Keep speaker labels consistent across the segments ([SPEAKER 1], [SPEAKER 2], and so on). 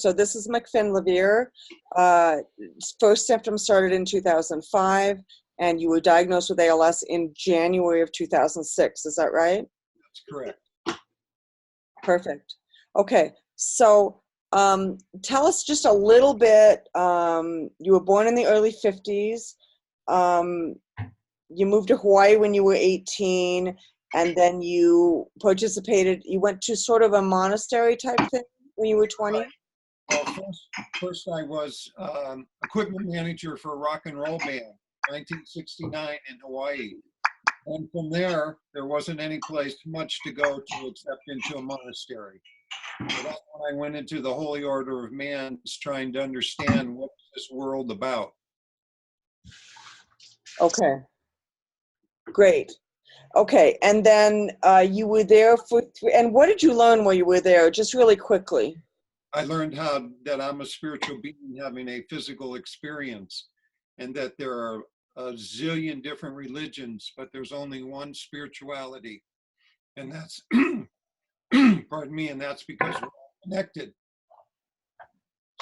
[SPEAKER 1] So this is McFinn Lovere. First symptoms started in 2005, and you were diagnosed with ALS in January of 2006. Is that right?
[SPEAKER 2] That's correct.
[SPEAKER 1] Perfect. Okay, so tell us just a little bit. You were born in the early 50s. You moved to Hawaii when you were 18, and then you went to sort of a monastery type thing when you were 20?
[SPEAKER 2] Well, first I was equipment manager for a rock and roll band, 1969 in Hawaii. And from there wasn't any place much to go to except into a monastery. So that's when I went into the Holy Order of Man's, trying to understand what's this world about.
[SPEAKER 1] Okay, great. Okay, and then you were there and what did you learn while you were there, just really quickly?
[SPEAKER 2] I learned that I'm a spiritual being having a physical experience, and that there are a zillion different religions, but there's only one spirituality. And that's, pardon me, and that's because we're all connected.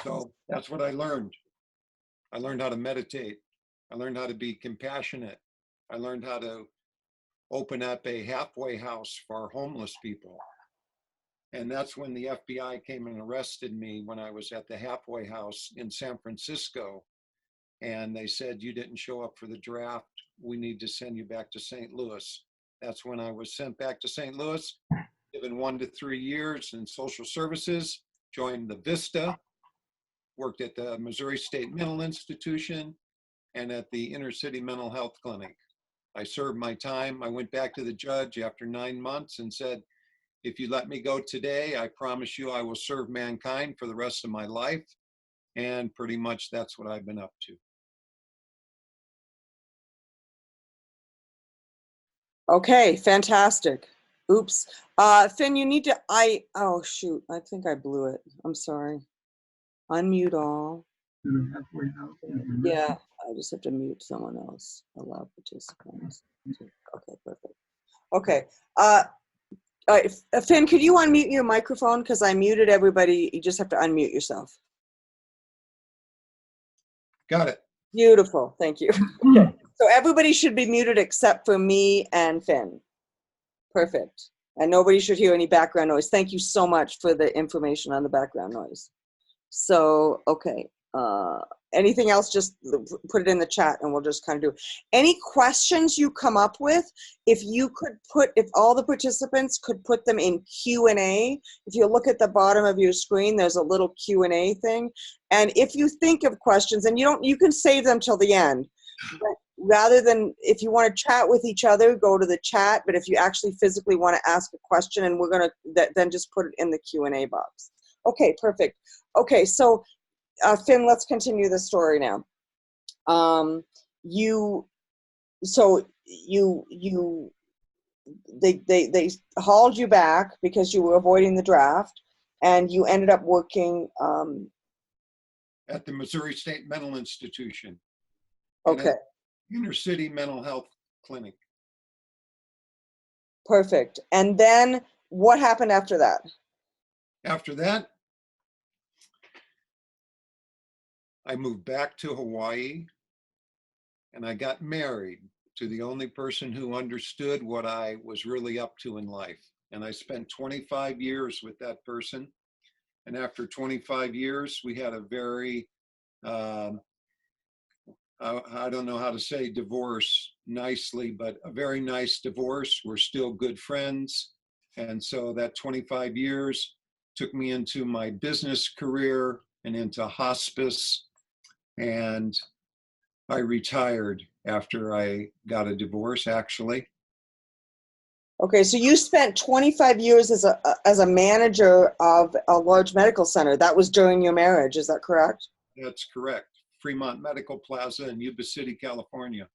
[SPEAKER 2] So that's what I learned. I learned how to meditate. I learned how to be compassionate. I learned how to open up a halfway house for homeless people. And that's when the FBI came and arrested me when I was at the halfway house in San Francisco. And they said, you didn't show up for the draft. We need to send you back to St. Louis. That's when I was sent back to St. Louis, given 1 to 3 years in social services, joined the VISTA, worked at the Missouri State Mental Institution, and at the Inner City Mental Health Clinic. I served my time. I went back to the judge after 9 months and said, if you let me go today, I promise you I will serve mankind for the rest of my life. And pretty much that's what I've been up to.
[SPEAKER 1] Okay, fantastic. Oops. Finn, you need to, oh shoot, I think I blew it. I'm sorry. Unmute all. Yeah, I just have to mute someone else. Allow participants. Okay, perfect. Okay. Finn, could you unmute your microphone? Because I muted everybody. You just have to unmute yourself.
[SPEAKER 2] Got it.
[SPEAKER 1] Beautiful. Thank you. Okay. So everybody should be muted except for me and Finn. Perfect. And nobody should hear any background noise. Thank you so much for the information on the background noise. So, okay. Anything else, just put it in the chat and we'll just kind of do it. Any questions you come up with, if all the participants could put them in Q&A, if you look at the bottom of your screen, there's a little Q&A thing. And if you think of questions, and you can save them till the end, but rather than, if you want to chat with each other, go to the chat, but if you actually physically want to ask a question, and we're going to, then just put it in the Q&A box. Okay, perfect. Okay, so Finn, let's continue the story now. They hauled you back because you were avoiding the draft, and you ended up working
[SPEAKER 2] at the Missouri State Mental Institution.
[SPEAKER 1] Okay.
[SPEAKER 2] Inner City Mental Health Clinic.
[SPEAKER 1] Perfect. And then what happened after that?
[SPEAKER 2] After that, I moved back to Hawaii, and I got married to the only person who understood what I was really up to in life. And I spent 25 years with that person. And after 25 years, we had a very, I don't know how to say divorce nicely, but a very nice divorce. We're still good friends. And so that 25 years took me into my business career and into hospice. And I retired after I got a divorce, actually.
[SPEAKER 1] Okay, so you spent 25 years as a manager of a large medical center. That was during your marriage, is that correct?
[SPEAKER 2] That's correct. Fremont Medical Plaza in Yuba City, California.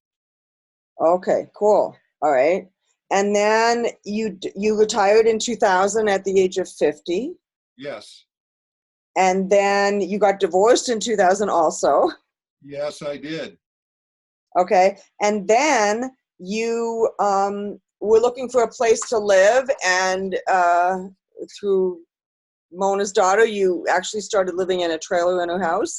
[SPEAKER 1] Okay, cool. All right. And then you retired in 2000 at the age of 50.
[SPEAKER 2] Yes.
[SPEAKER 1] And then you got divorced in 2000 also.
[SPEAKER 2] Yes, I did.
[SPEAKER 1] Okay. And then you were looking for a place to live, and through Mona's daughter, you actually started living in a trailer in her house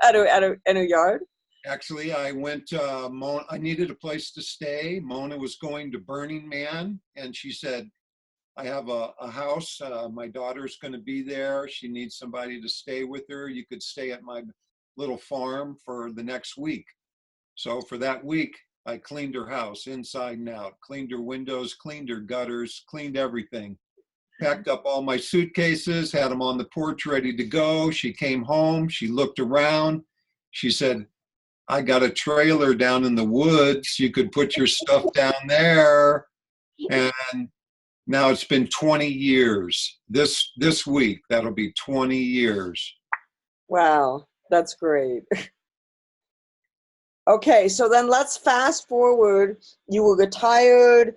[SPEAKER 1] in her yard?
[SPEAKER 2] Actually, I went, I needed a place to stay. Mona was going to Burning Man, and she said, I have a house. My daughter's going to be there. She needs somebody to stay with her. You could stay at my little farm for the next week. So for that week, I cleaned her house inside and out, cleaned her windows, cleaned her gutters, cleaned everything. Packed up all my suitcases, had them on the porch ready to go. She came home. She looked around. She said, I got a trailer down in the woods. You could put your stuff down there. And now it's been 20 years. This week, that'll be 20 years.
[SPEAKER 1] Wow, that's great. Okay, so then let's fast forward. You were retired.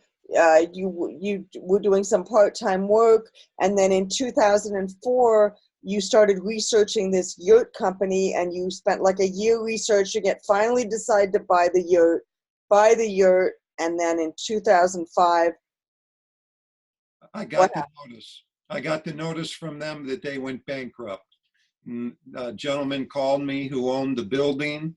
[SPEAKER 1] You were doing some part-time work, and then in 2004, you started researching this yurt company, and you spent like a year researching it. Finally, decided to buy the yurt, and then in 2005,
[SPEAKER 2] I got the notice. I got the notice from them that they went bankrupt. A gentleman called me who owned the building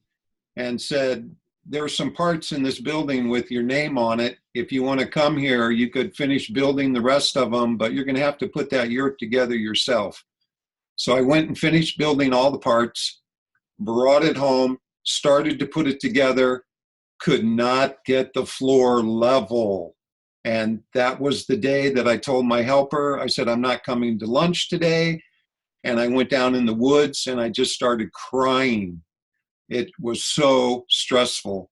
[SPEAKER 2] and said, there's some parts in this building with your name on it. If you want to come here, you could finish building the rest of them, but you're going to have to put that yurt together yourself. So I went and finished building all the parts, brought it home, started to put it together, could not get the floor level. And that was the day that I told my helper, I said, I'm not coming to lunch today. And I went down in the woods and I just started crying. It was so stressful.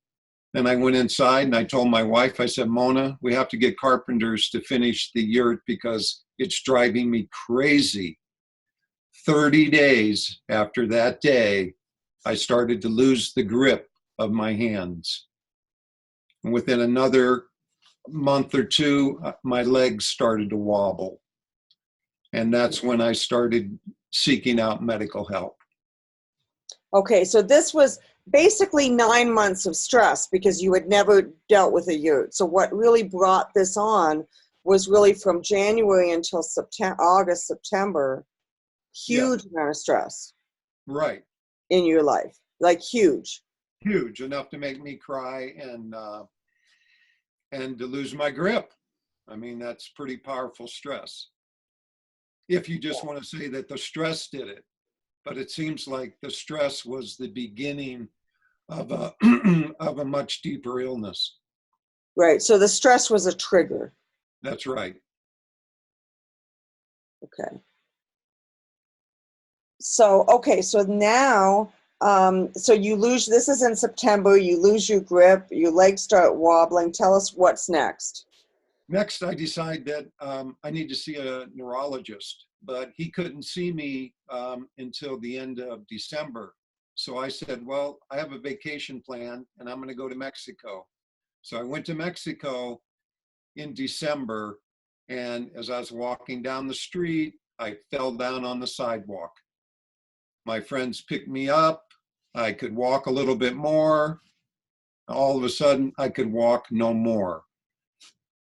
[SPEAKER 2] Then I went inside and I told my wife, I said, Mona, we have to get carpenters to finish the yurt because it's driving me crazy. 30 days after that day, I started to lose the grip of my hands. And within another month or two, my legs started to wobble. And that's when I started seeking out medical help.
[SPEAKER 1] Okay, so this was basically 9 months of stress because you had never dealt with a yurt. So what really brought this on was really from January until August, September, huge amount of stress.
[SPEAKER 2] Right.
[SPEAKER 1] In your life, like huge.
[SPEAKER 2] Huge, enough to make me cry and to lose my grip. I mean, that's pretty powerful stress. If you just want to say that the stress did it. But it seems like the stress was the beginning of a, of a much deeper illness.
[SPEAKER 1] Right. So the stress was a trigger.
[SPEAKER 2] That's right.
[SPEAKER 1] Okay. So now, so you lose, this is in September, you lose your grip, your legs start wobbling. Tell us what's next.
[SPEAKER 2] Next, I decide that I need to see a neurologist, but he couldn't see me until the end of December. So I said, well, I have a vacation plan and I'm going to go to Mexico. So I went to Mexico in December, and as I was walking down the street, I fell down on the sidewalk. My friends picked me up. I could walk a little bit more. All of a sudden, I could walk no more.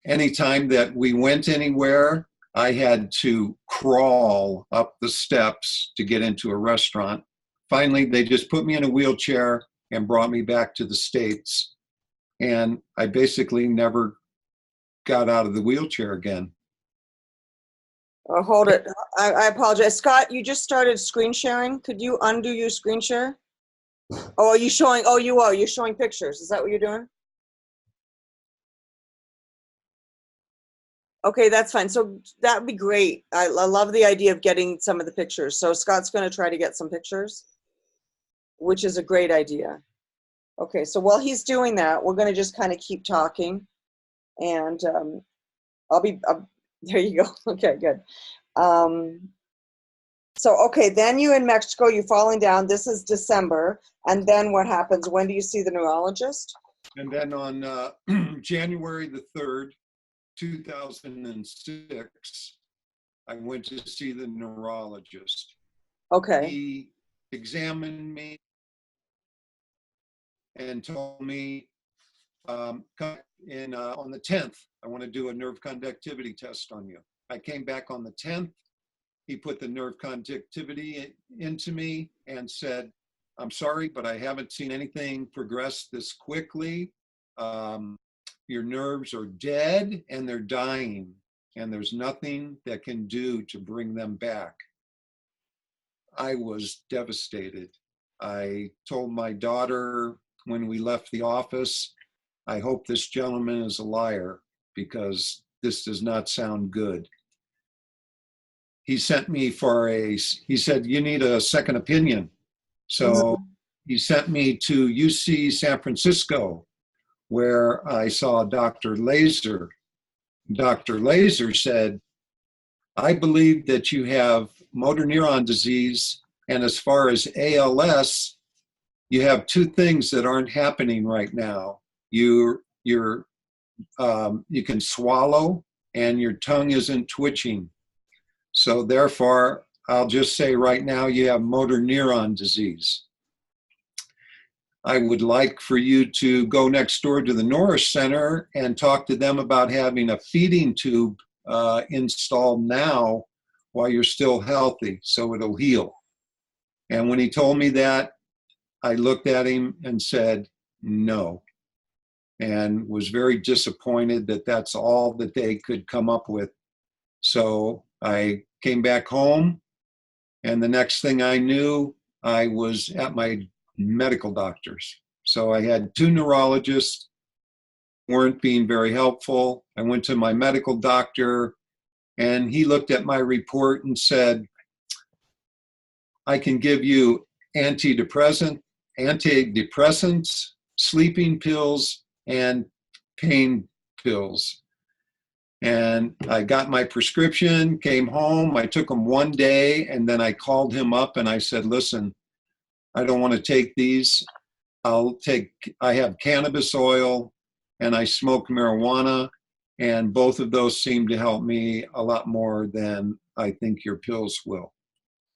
[SPEAKER 2] Anytime that we went anywhere, I had to crawl up the steps to get into a restaurant. Finally, they just put me in a wheelchair and brought me back to the States. And I basically never got out of the wheelchair again.
[SPEAKER 1] Oh, hold it. I apologize. Scott, you just started screen sharing. Could you undo your screen share? Oh, are you showing? Oh, you are. You're showing pictures. Is that what you're doing? Okay, that's fine. So that would be great. I love the idea of getting some of the pictures. So Scott's going to try to get some pictures, which is a great idea. Okay, so while he's doing that, we're going to just kind of keep talking. And there you go. Okay, good. So, okay, then you're in Mexico, you're falling down. This is December. And then what happens? When do you see the neurologist?
[SPEAKER 2] And then on January the 3rd, 2006, I went to see the neurologist.
[SPEAKER 1] Okay.
[SPEAKER 2] He examined me and told me on the 10th, I want to do a nerve conductivity test on you. I came back on the 10th. he put the nerve conductivity into me and said, I'm sorry, but I haven't seen anything progress this quickly. Your nerves are dead and they're dying, and there's nothing that can do to bring them back. I was devastated. I told my daughter when we left the office, I hope this gentleman is a liar, because this does not sound good. He sent me he said, you need a second opinion. So he sent me to UC San Francisco, where I saw Dr. Laser. Dr. Laser said, I believe that you have motor neuron disease, and as far as ALS, you have two things that aren't happening right now. You can swallow and your tongue isn't twitching. So therefore, I'll just say right now you have motor neuron disease. I would like for you to go next door to the Norris Center and talk to them about having a feeding tube installed now while you're still healthy, so it'll heal. And when he told me that, I looked at him and said, no, and was very disappointed that that's all that they could come up with. So I came back home, and the next thing I knew, I was at my medical doctor's. So I had two neurologists, weren't being very helpful. I went to my medical doctor, and he looked at my report and said, I can give you antidepressants, sleeping pills, and pain pills. And I got my prescription, came home, I took them one day, and then I called him up and I said, listen, I don't want to take these. I have cannabis oil and I smoke marijuana, and both of those seem to help me a lot more than I think your pills will.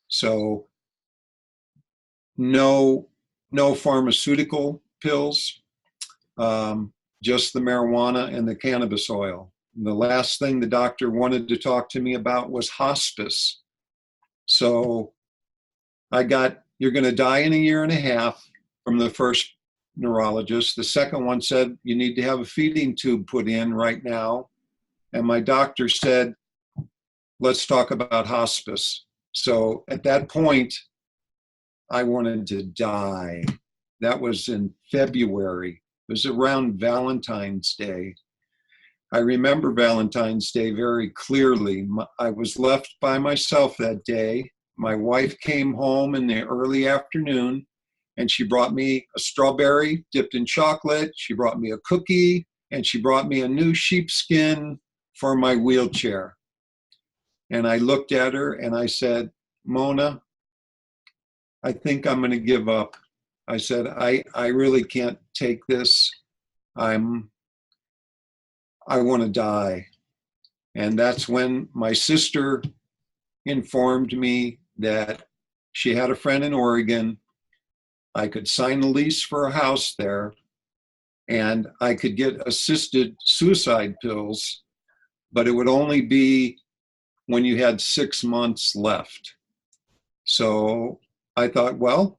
[SPEAKER 2] So no pharmaceutical pills, just the marijuana and the cannabis oil. The last thing the doctor wanted to talk to me about was hospice. So you're going to die in a year and a half from the first neurologist. The second one said, you need to have a feeding tube put in right now. And my doctor said, let's talk about hospice. So at that point, I wanted to die. That was in February. It was around Valentine's Day. I remember Valentine's Day very clearly. I was left by myself that day. My wife came home in the early afternoon, and she brought me a strawberry dipped in chocolate. She brought me a cookie, and she brought me a new sheepskin for my wheelchair. And I looked at her and I said, Mona, I think I'm going to give up. I said, I really can't take this. I want to die. And that's when my sister informed me that she had a friend in Oregon. I could sign a lease for a house there, and I could get assisted suicide pills, but it would only be when you had 6 months left. So I thought, well,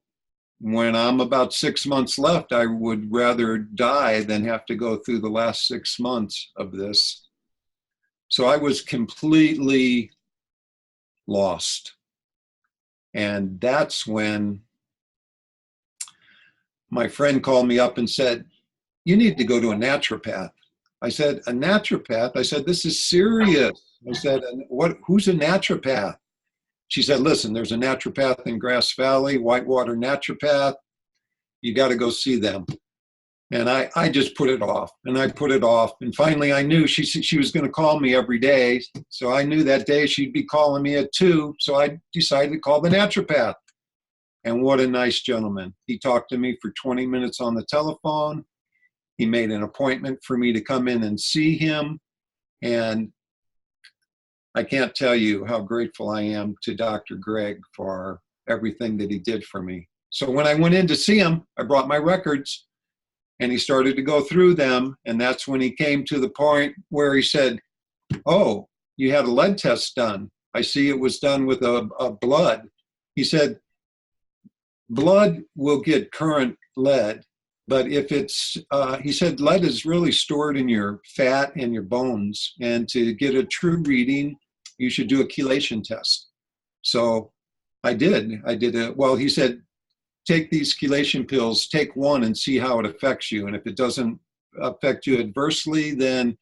[SPEAKER 2] when I'm about 6 months left, I would rather die than have to go through the last 6 months of this. So I was completely lost. And that's when my friend called me up and said, you need to go to a naturopath. I said, a naturopath? I said, this is serious. I said, who's a naturopath? She said, listen, there's a naturopath in Grass Valley, Whitewater Naturopath. You got to go see them. And I just put it off, and I put it off. And finally I knew she was going to call me every day. So I knew that day she'd be calling me at 2. So I decided to call the naturopath. And what a nice gentleman. He talked to me for 20 minutes on the telephone. He made an appointment for me to come in and see him. And I can't tell you how grateful I am to Dr. Greg for everything that he did for me. So when I went in to see him, I brought my records, and he started to go through them. And that's when he came to the point where he said, oh, you had a lead test done. I see it was done with a blood. He said, blood will get current lead, but if it's, he said, lead is really stored in your fat and your bones. And to get a true reading, you should do a chelation test. So I did. Well, he said, take these chelation pills, take one and see how it affects you. And if it doesn't affect you adversely, then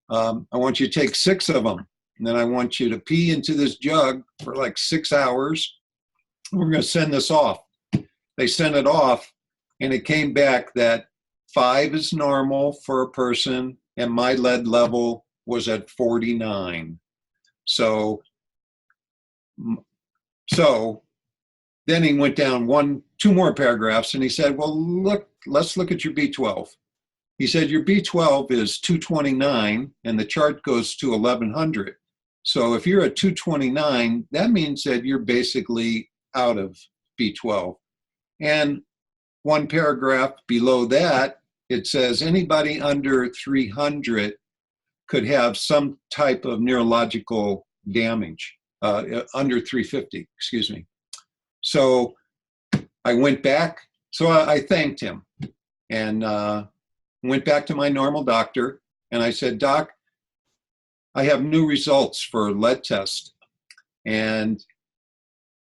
[SPEAKER 2] I want you to take 6 of them. And then I want you to pee into this jug for like 6 hours. We're going to send this off. They sent it off, and it came back that 5 is normal for a person, and my lead level was at 49. So then he went down 2 more paragraphs, and he said, well, look, let's look at your B12. He said, your B12 is 229, and the chart goes to 1100. So if you're at 229, that means that you're basically out of B12. And 1 paragraph below that, it says anybody under 300 could have some type of neurological damage, under 350, excuse me. So I went back, so I thanked him and went back to my normal doctor, and I said, Doc, I have new results for lead test. And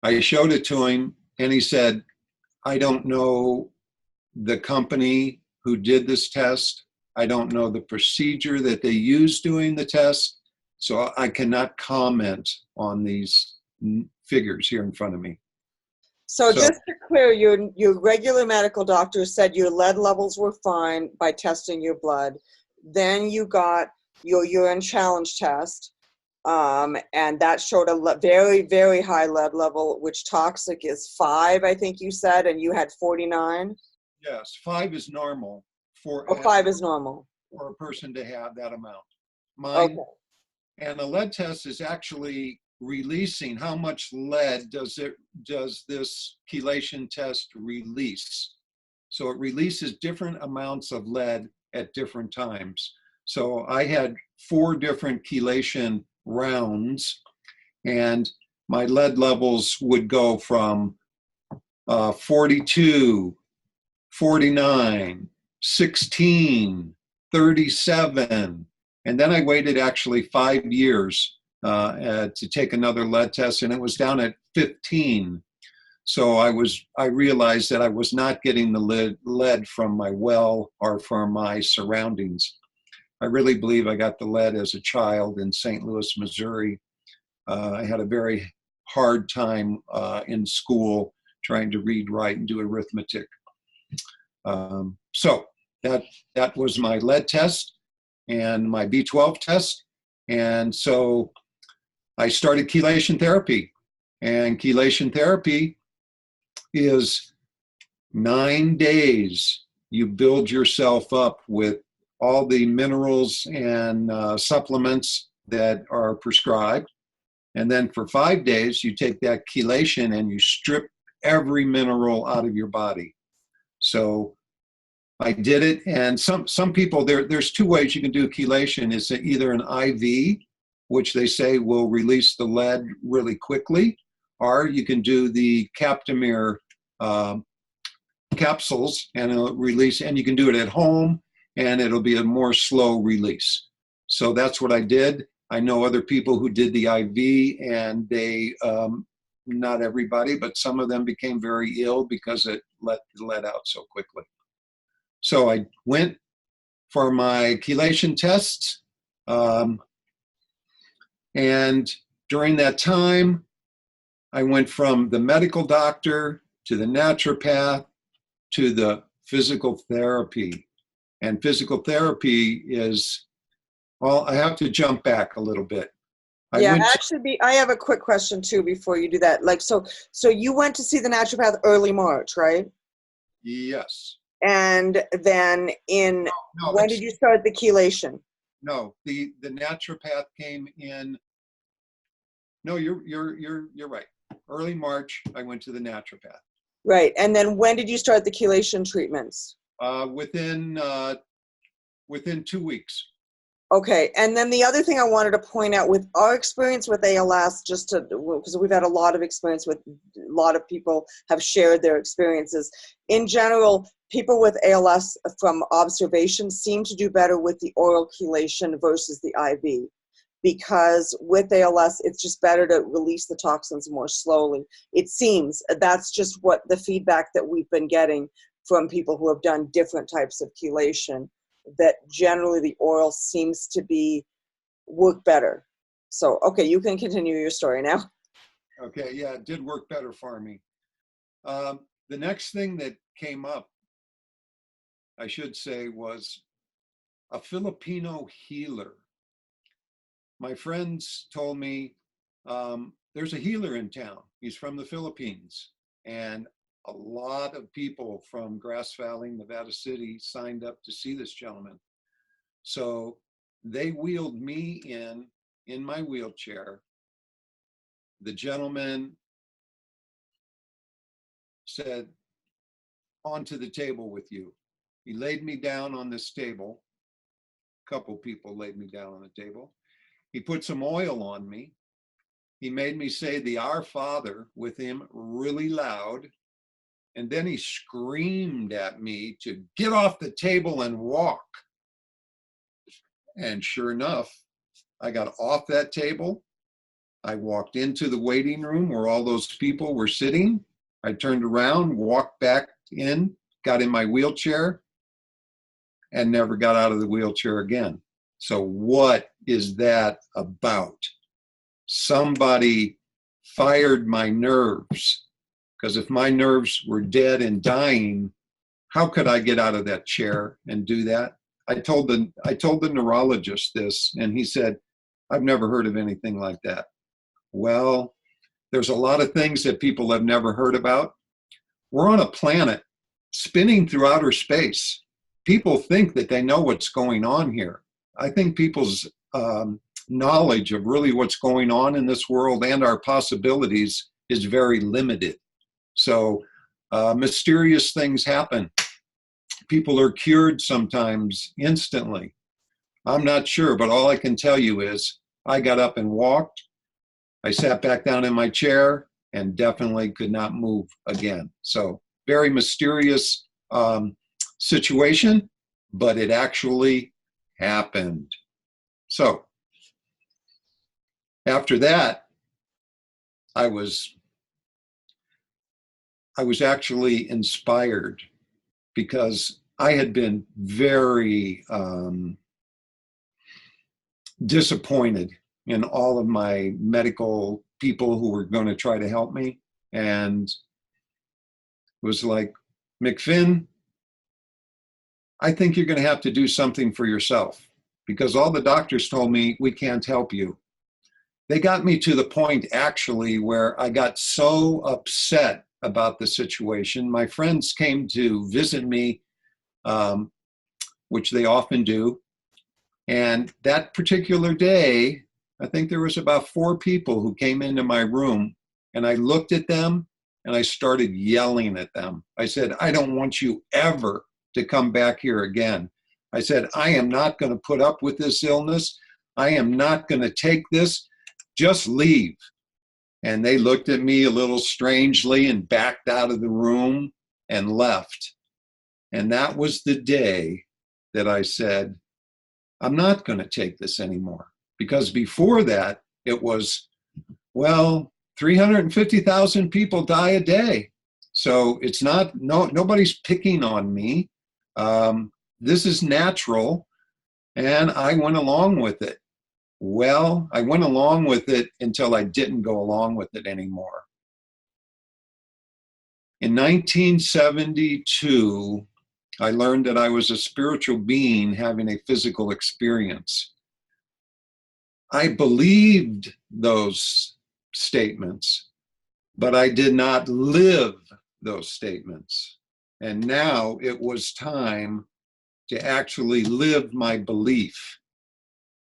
[SPEAKER 2] I showed it to him, and he said, I don't know the company who did this test. I don't know the procedure that they use doing the test. So I cannot comment on these figures here in front of me.
[SPEAKER 1] So just to clear, your regular medical doctor said your lead levels were fine by testing your blood. Then you got your urine challenge test, and that showed a very, very high lead level, which toxic is 5, I think you said, and you had 49?
[SPEAKER 2] Yes, 5 is normal.
[SPEAKER 1] 5 is normal.
[SPEAKER 2] For a person to have that amount. Mine,
[SPEAKER 1] okay.
[SPEAKER 2] And a lead test is actually releasing how much lead does this chelation test release. So it releases different amounts of lead at different times. So I had 4 different chelation rounds, and my lead levels would go from 42, 49, 16, 37, and then I waited actually 5 years to take another lead test, and it was down at 15. So I realized that I was not getting the lead from my well or from my surroundings. I really believe I got the lead as a child in St. Louis, Missouri. I had a very hard time in school trying to read, write, and do arithmetic. So that was my lead test and my B12 test. And so I started chelation therapy. And chelation therapy is 9 days. You build yourself up with all the minerals and supplements that are prescribed. And then for 5 days, you take that chelation and you strip every mineral out of your body. So I did it, and some people, there's 2 ways you can do chelation. It's either an IV, which they say will release the lead really quickly, or you can do the Captamir capsules, and it'll release, and you can do it at home, and it'll be a more slow release. So that's what I did. I know other people who did the IV, and they, not everybody, but some of them became very ill because it let the lead out so quickly. So I went for my chelation tests, and during that time, I went from the medical doctor to the naturopath to the physical therapy. And physical therapy is, well, I have to jump back a little bit.
[SPEAKER 1] I have a quick question too before you do that. Like, so you went to see the naturopath early March, right?
[SPEAKER 2] Yes.
[SPEAKER 1] And then when did you start the chelation?
[SPEAKER 2] No, the naturopath came in. No, you're right. Early March, I went to the naturopath.
[SPEAKER 1] Right, and then when did you start the chelation treatments?
[SPEAKER 2] Within 2 weeks.
[SPEAKER 1] Okay, and then the other thing I wanted to point out with our experience with ALS, because we've had a lot of experience with, a lot of people have shared their experiences. In general, people with ALS from observation seem to do better with the oral chelation versus the IV, because with ALS, it's just better to release the toxins more slowly. It seems that's just what the feedback that we've been getting from people who have done different types of chelation, that generally the oral seems to work better. So, okay, you can continue your story now.
[SPEAKER 2] Okay, yeah, it did work better for me. The next thing that came up, I should say, was a Filipino healer. My friends told me there's a healer in town. He's from the Philippines. And a lot of people from Grass Valley, Nevada City signed up to see this gentleman. So they wheeled me in my wheelchair. The gentleman said, onto the table with you. He laid me down on this table. A couple people laid me down on the table. He put some oil on me. He made me say the Our Father with him really loud. And then he screamed at me to get off the table and walk. And sure enough, I got off that table. I walked into the waiting room where all those people were sitting. I turned around, walked back in, got in my wheelchair, and never got out of the wheelchair again. So what is that about? Somebody fired my nerves, because if my nerves were dead and dying, how could I get out of that chair and do that? I told the neurologist this, and he said, I've never heard of anything like that. Well, there's a lot of things that people have never heard about. We're on a planet spinning through outer space. People think that they know what's going on here. I think people's knowledge of really what's going on in this world and our possibilities is very limited. So mysterious things happen. People are cured sometimes instantly. I'm not sure, but all I can tell you is I got up and walked. I sat back down in my chair and definitely could not move again. So very mysterious situation, but it actually happened. So after that, I was actually inspired, because I had been very disappointed in all of my medical people who were going to try to help me, and was like, McFinn, I think you're going to have to do something for yourself, because all the doctors told me we can't help you. They got me to the point actually where I got so upset about the situation. My friends came to visit me, which they often do. And that particular day, I think there was about 4 people who came into my room, and I looked at them and I started yelling at them. I said, I don't want you ever to come back here again. I said, I am not going to put up with this illness. I am not going to take this. Just leave. And they looked at me a little strangely and backed out of the room and left. And that was the day that I said, I'm not going to take this anymore. Because before that, it was, well, 350,000 people die a day. So it's not, nobody's picking on me. This is natural. And I went along with it. Well, I went along with it until I didn't go along with it anymore. In 1972, I learned that I was a spiritual being having a physical experience. I believed those statements, but I did not live those statements. And now it was time to actually live my belief.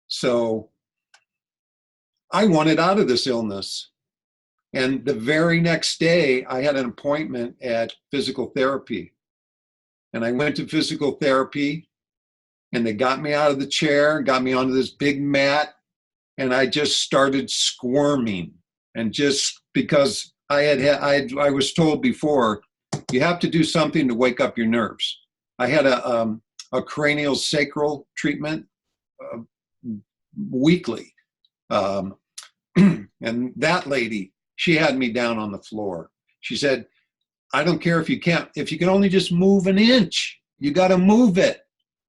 [SPEAKER 2] So I wanted out of this illness. And the very next day, I had an appointment at physical therapy. And I went to physical therapy, And they got me out of the chair, got me onto this big mat, and I just started squirming. And just because I was told before, you have to do something to wake up your nerves. I had a cranial sacral treatment weekly. And that lady, she had me down on the floor. She said, I don't care if you can only just move an inch, you got to move it.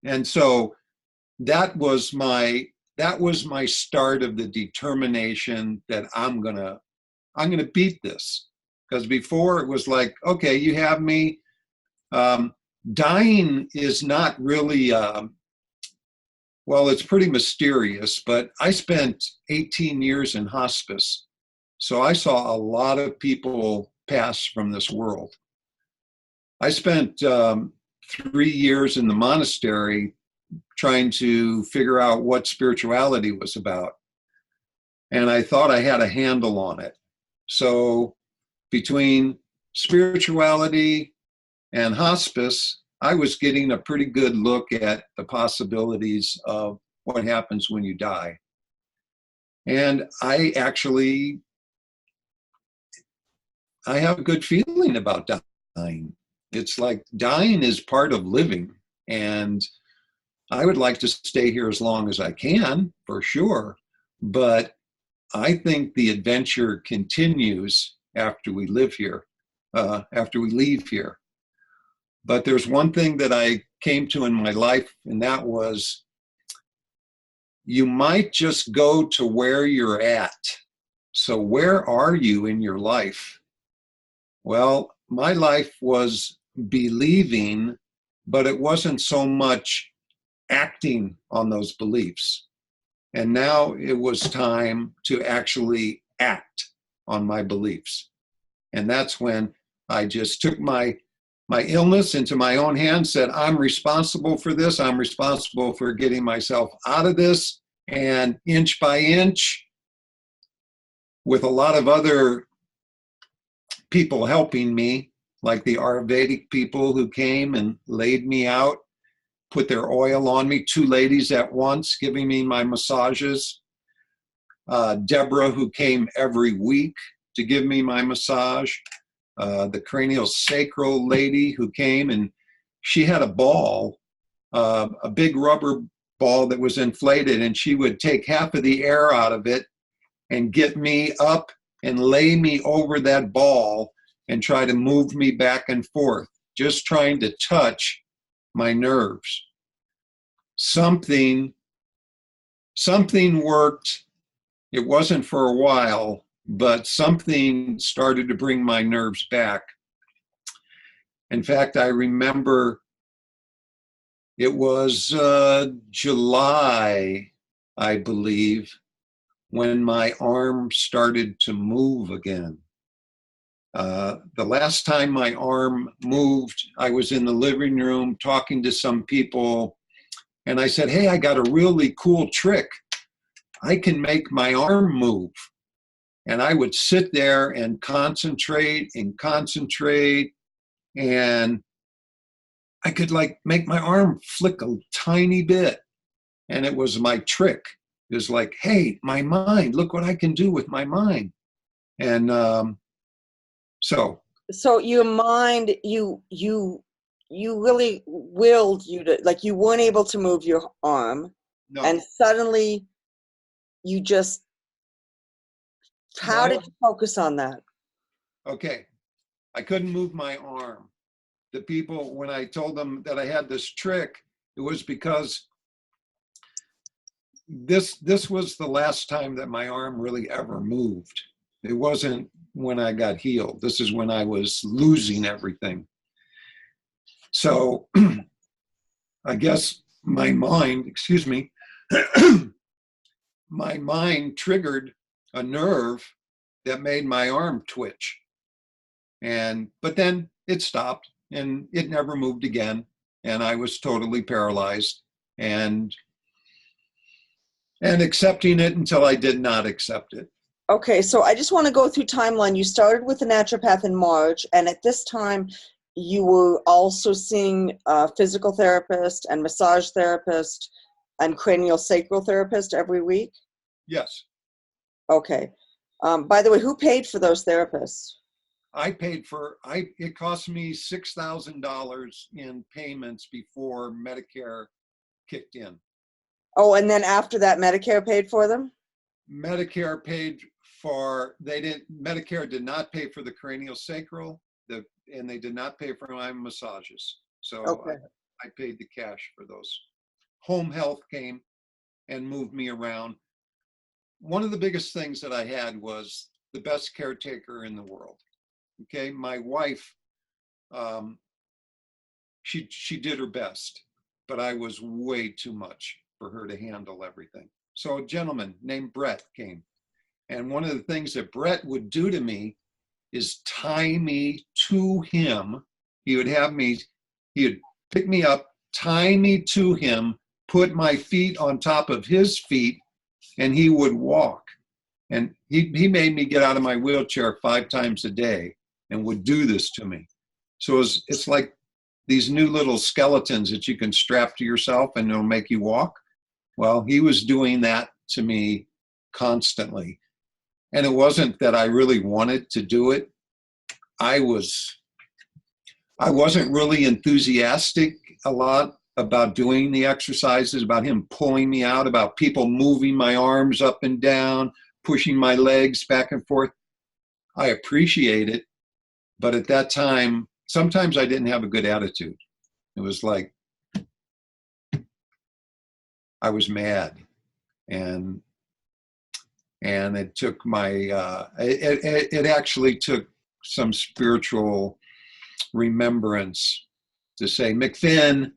[SPEAKER 2] And so that was my start of the determination that I'm gonna beat this. Because before it was like, okay, you have me. Dying is not really, well, it's pretty mysterious, but I spent 18 years in hospice. So I saw a lot of people pass from this world. I spent 3 years in the monastery trying to figure out what spirituality was about. And I thought I had a handle on it. So between spirituality and hospice, I was getting a pretty good look at the possibilities of what happens when you die. And I have a good feeling about dying. It's like dying is part of living. And I would like to stay here as long as I can, for sure. But I think the adventure continues after we live here, after we leave here. But there's one thing that I came to in my life, and that was, you might just go to where you're at. So where are you in your life? Well, my life was believing, but it wasn't so much acting on those beliefs. And now it was time to actually act on my beliefs. And that's when I just took my illness into my own hands, said, I'm responsible for this. I'm responsible for getting myself out of this. And inch by inch, with a lot of other people helping me, like the Ayurvedic people who came and laid me out, put their oil on me, 2 ladies at once giving me my massages. Deborah, who came every week to give me my massage. The cranial sacral lady who came, and she had a ball, a big rubber ball that was inflated, and she would take half of the air out of it and get me up and lay me over that ball and try to move me back and forth, just trying to touch my nerves. Something worked. It wasn't for a while, but something started to bring my nerves back. In fact, I remember it was July, I believe, when my arm started to move again. The last time my arm moved, I was in the living room talking to some people, and I said, hey, I got a really cool trick. I can make my arm move. And I would sit there and concentrate, and I could like make my arm flick a tiny bit. And it was my trick. It was like, hey, my mind, look what I can do with my mind. And so
[SPEAKER 1] your mind, you really willed you to, like, you weren't able to move your arm.
[SPEAKER 2] No.
[SPEAKER 1] And suddenly you just, how did you focus on that?
[SPEAKER 2] Okay. I couldn't move my arm. The people, when I told them that I had this trick, it was because this was the last time that my arm really ever moved. It wasn't when I got healed. This is when I was losing everything. So I guess my mind, my mind triggered a nerve that made my arm twitch. But then it stopped and it never moved again. And I was totally paralyzed and accepting it until I did not accept it.
[SPEAKER 1] Okay, so I just want to go through timeline. You started with the naturopath in March, and at this time, you were also seeing a physical therapist and massage therapist and cranial sacral therapist every week?
[SPEAKER 2] Yes.
[SPEAKER 1] Okay. By the way, who paid for those therapists?
[SPEAKER 2] I paid for, it cost me $6,000 in payments before Medicare kicked in.
[SPEAKER 1] Oh, and then after that, Medicare paid for them?
[SPEAKER 2] Medicare paid for, Medicare did not pay for the cranial sacral, and they did not pay for my massages. So
[SPEAKER 1] Okay.
[SPEAKER 2] I paid the cash for those. Home health came and moved me around. One of the biggest things that I had was the best caretaker in the world. Okay, my wife, she did her best, but I was way too much for her to handle everything. So a gentleman named Brett came. And one of the things that Brett would do to me is tie me to him. He would pick me up, tie me to him, put my feet on top of his feet, and he would walk. And he made me get out of my wheelchair 5 times a day and would do this to me. So it's like these new little skeletons that you can strap to yourself and it'll make you walk. Well, he was doing that to me constantly. And it wasn't that I really wanted to do it. I wasn't really enthusiastic a lot about doing the exercises, about him pulling me out, about people moving my arms up and down, pushing my legs back and forth. I appreciate it. But at that time, sometimes I didn't have a good attitude. It was like I was mad. And it took it actually took some spiritual remembrance to say, McFinn,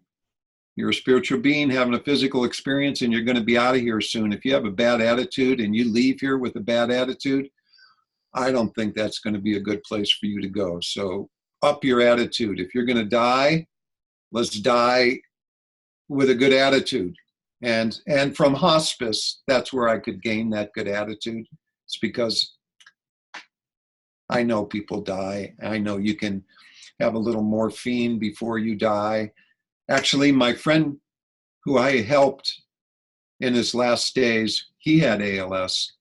[SPEAKER 2] you're a spiritual being having a physical experience and you're going to be out of here soon. If you have a bad attitude and you leave here with a bad attitude, I don't think that's going to be a good place for you to go. So up your attitude. If you're going to die, let's die with a good attitude. And from hospice, that's where I could gain that good attitude. It's because I know people die. I know you can have a little morphine before you die. Actually, my friend who I helped in his last days, he had ALS.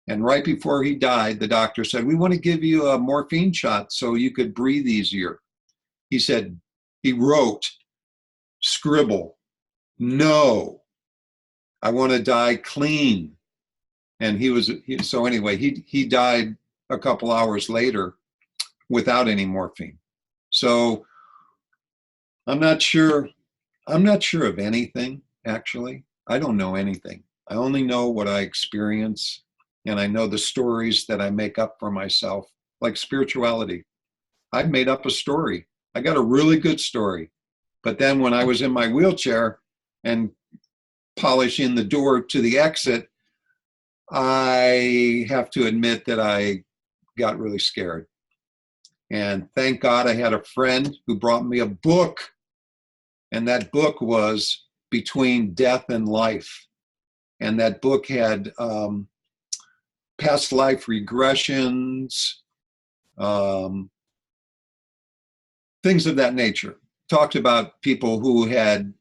[SPEAKER 2] And right before he died, the doctor said, we want to give you a morphine shot so you could breathe easier. He said, he wrote, scribble, no, I want to die clean. And so anyway, he died a couple hours later without any morphine. So I'm not sure of anything, actually. I don't know anything. I only know what I experience, and I know the stories that I make up for myself, like spirituality. I've made up a story. I got a really good story. But then when I was in my wheelchair and polishing the door to the exit, I have to admit that I got really scared. And thank God I had a friend who brought me a book. And that book was Between Death and Life. And that book had past life regressions, things of that nature. Talked about people who had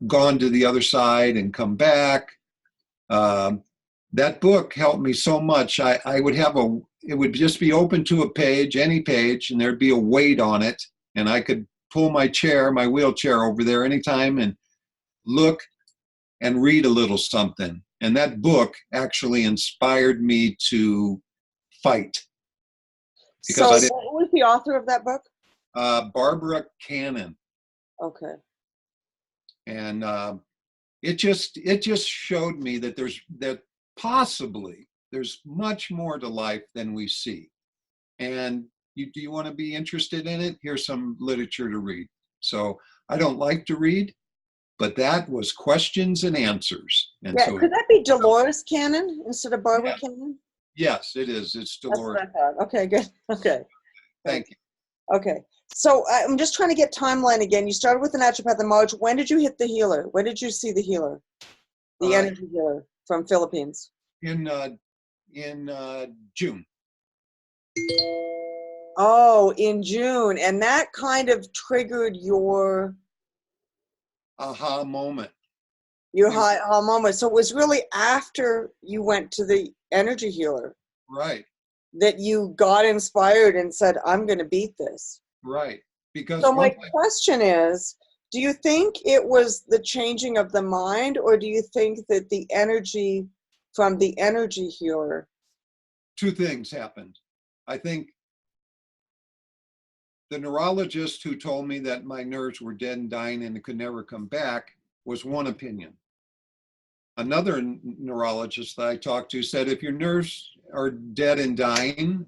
[SPEAKER 2] gone to the other side and come back. That book helped me so much. I would have it would just be open to a page, any page, and there'd be a weight on it. And I could pull my wheelchair over there anytime and look and read a little something. And that book actually inspired me to fight.
[SPEAKER 1] So what was the author of that book?
[SPEAKER 2] Barbara Cannon.
[SPEAKER 1] Okay.
[SPEAKER 2] And it just showed me that possibly there's much more to life than we see. And do you want to be interested in it? Here's some literature to read. So I don't like to read, but that was questions and answers. And
[SPEAKER 1] yeah,
[SPEAKER 2] so
[SPEAKER 1] could that be Dolores Cannon instead of Barbara Cannon?
[SPEAKER 2] Yes, it is. It's Dolores.
[SPEAKER 1] That's what I thought. Okay, good. Okay.
[SPEAKER 2] Thank you.
[SPEAKER 1] Okay. So I'm just trying to get timeline again. You started with the naturopath in March. When did you hit the healer? When did you see the healer? The energy healer from Philippines?
[SPEAKER 2] In June.
[SPEAKER 1] Oh, in June. And that kind of triggered your
[SPEAKER 2] Aha moment.
[SPEAKER 1] high moment. So it was really after you went to the energy healer
[SPEAKER 2] Right,
[SPEAKER 1] that you got inspired and said, I'm going to beat this.
[SPEAKER 2] right. Because
[SPEAKER 1] So my question is, do you think it was the changing of the mind, or do you think that the energy from the energy healer?
[SPEAKER 2] two things happened. I think the neurologist who told me that my nerves were dead and dying and could never come back was one opinion. Another neurologist that I talked to said, if your nerves are dead and dying,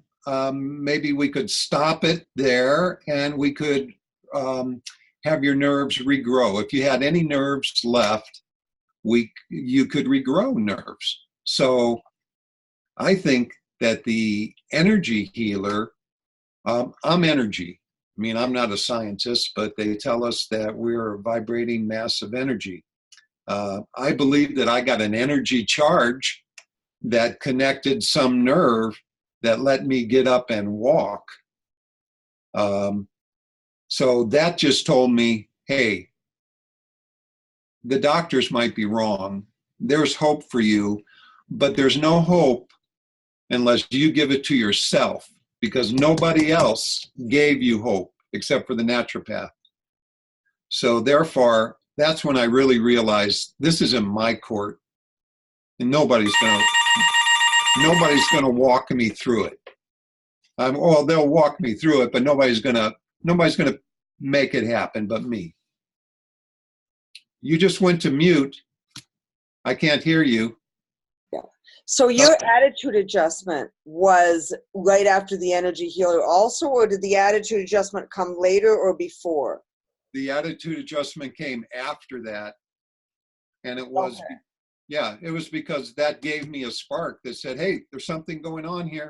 [SPEAKER 2] maybe we could stop it there and we could have your nerves regrow. If you had any nerves left, you could regrow nerves. So I think that the energy healer, I'm energy. I mean, I'm not a scientist, but they tell us that we're a vibrating mass of energy. I believe that I got an energy charge that connected some nerve that let me get up and walk. So that just told me, hey, the doctors might be wrong. There's hope for you, but there's no hope unless you give it to yourself, because nobody else gave you hope except for the naturopath. So therefore, that's when I really realized this is in my court, and nobody's going to walk me through it. Well, they'll walk me through it, but nobody's going to make it happen but me. You just went to mute. I can't hear you.
[SPEAKER 1] Yeah. So your attitude adjustment was right after the energy healer also, or did the attitude adjustment come later or before?
[SPEAKER 2] The attitude adjustment came after that. And it was,
[SPEAKER 1] okay.
[SPEAKER 2] Yeah, it was because that gave me a spark that said, hey, there's something going on here.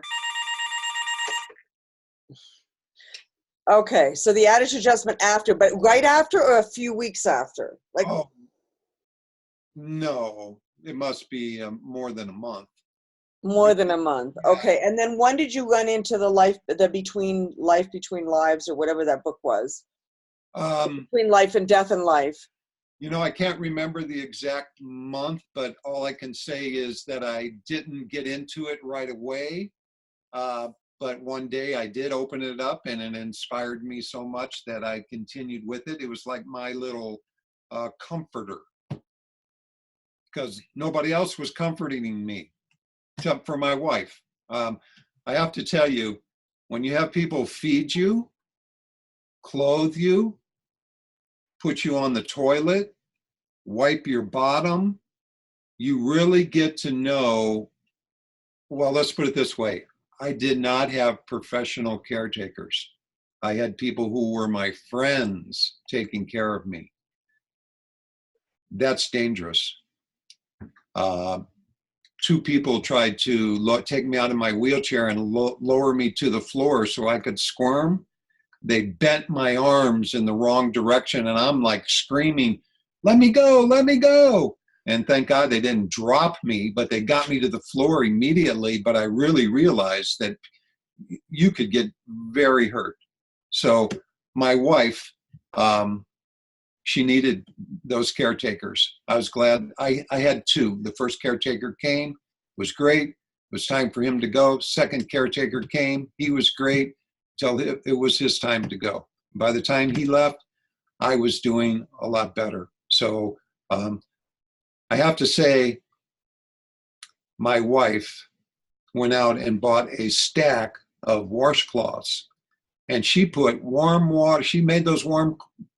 [SPEAKER 1] Okay, so the attitude adjustment after, but right after or a few weeks after? Like,
[SPEAKER 2] oh, no, it must be more than a month.
[SPEAKER 1] More than a month. Okay, and then when did you run into life between lives, or whatever that book was? Between life and death and life.
[SPEAKER 2] You know, I can't remember the exact month, but all I can say is that I didn't get into it right away. But one day I did open it up, and it inspired me so much that I continued with it. It was like my little comforter, because nobody else was comforting me except for my wife. I have to tell you, when you have people feed you, clothe you, put you on the toilet, wipe your bottom, you really get to know, well, let's put it this way. I did not have professional caretakers. I had people who were my friends taking care of me. That's dangerous. Two people tried to take me out of my wheelchair and lower me to the floor so I could squirm. They bent my arms in the wrong direction, and I'm like screaming, let me go, let me go. And thank God they didn't drop me, but they got me to the floor immediately. But I really realized that you could get very hurt. So my wife, she needed those caretakers. I was glad I had two. The first caretaker came, was great. It was time for him to go. Second caretaker came, he was great till it was his time to go. By the time he left, I was doing a lot better. So I have to say, my wife went out and bought a stack of washcloths, and she put warm water. She made those warm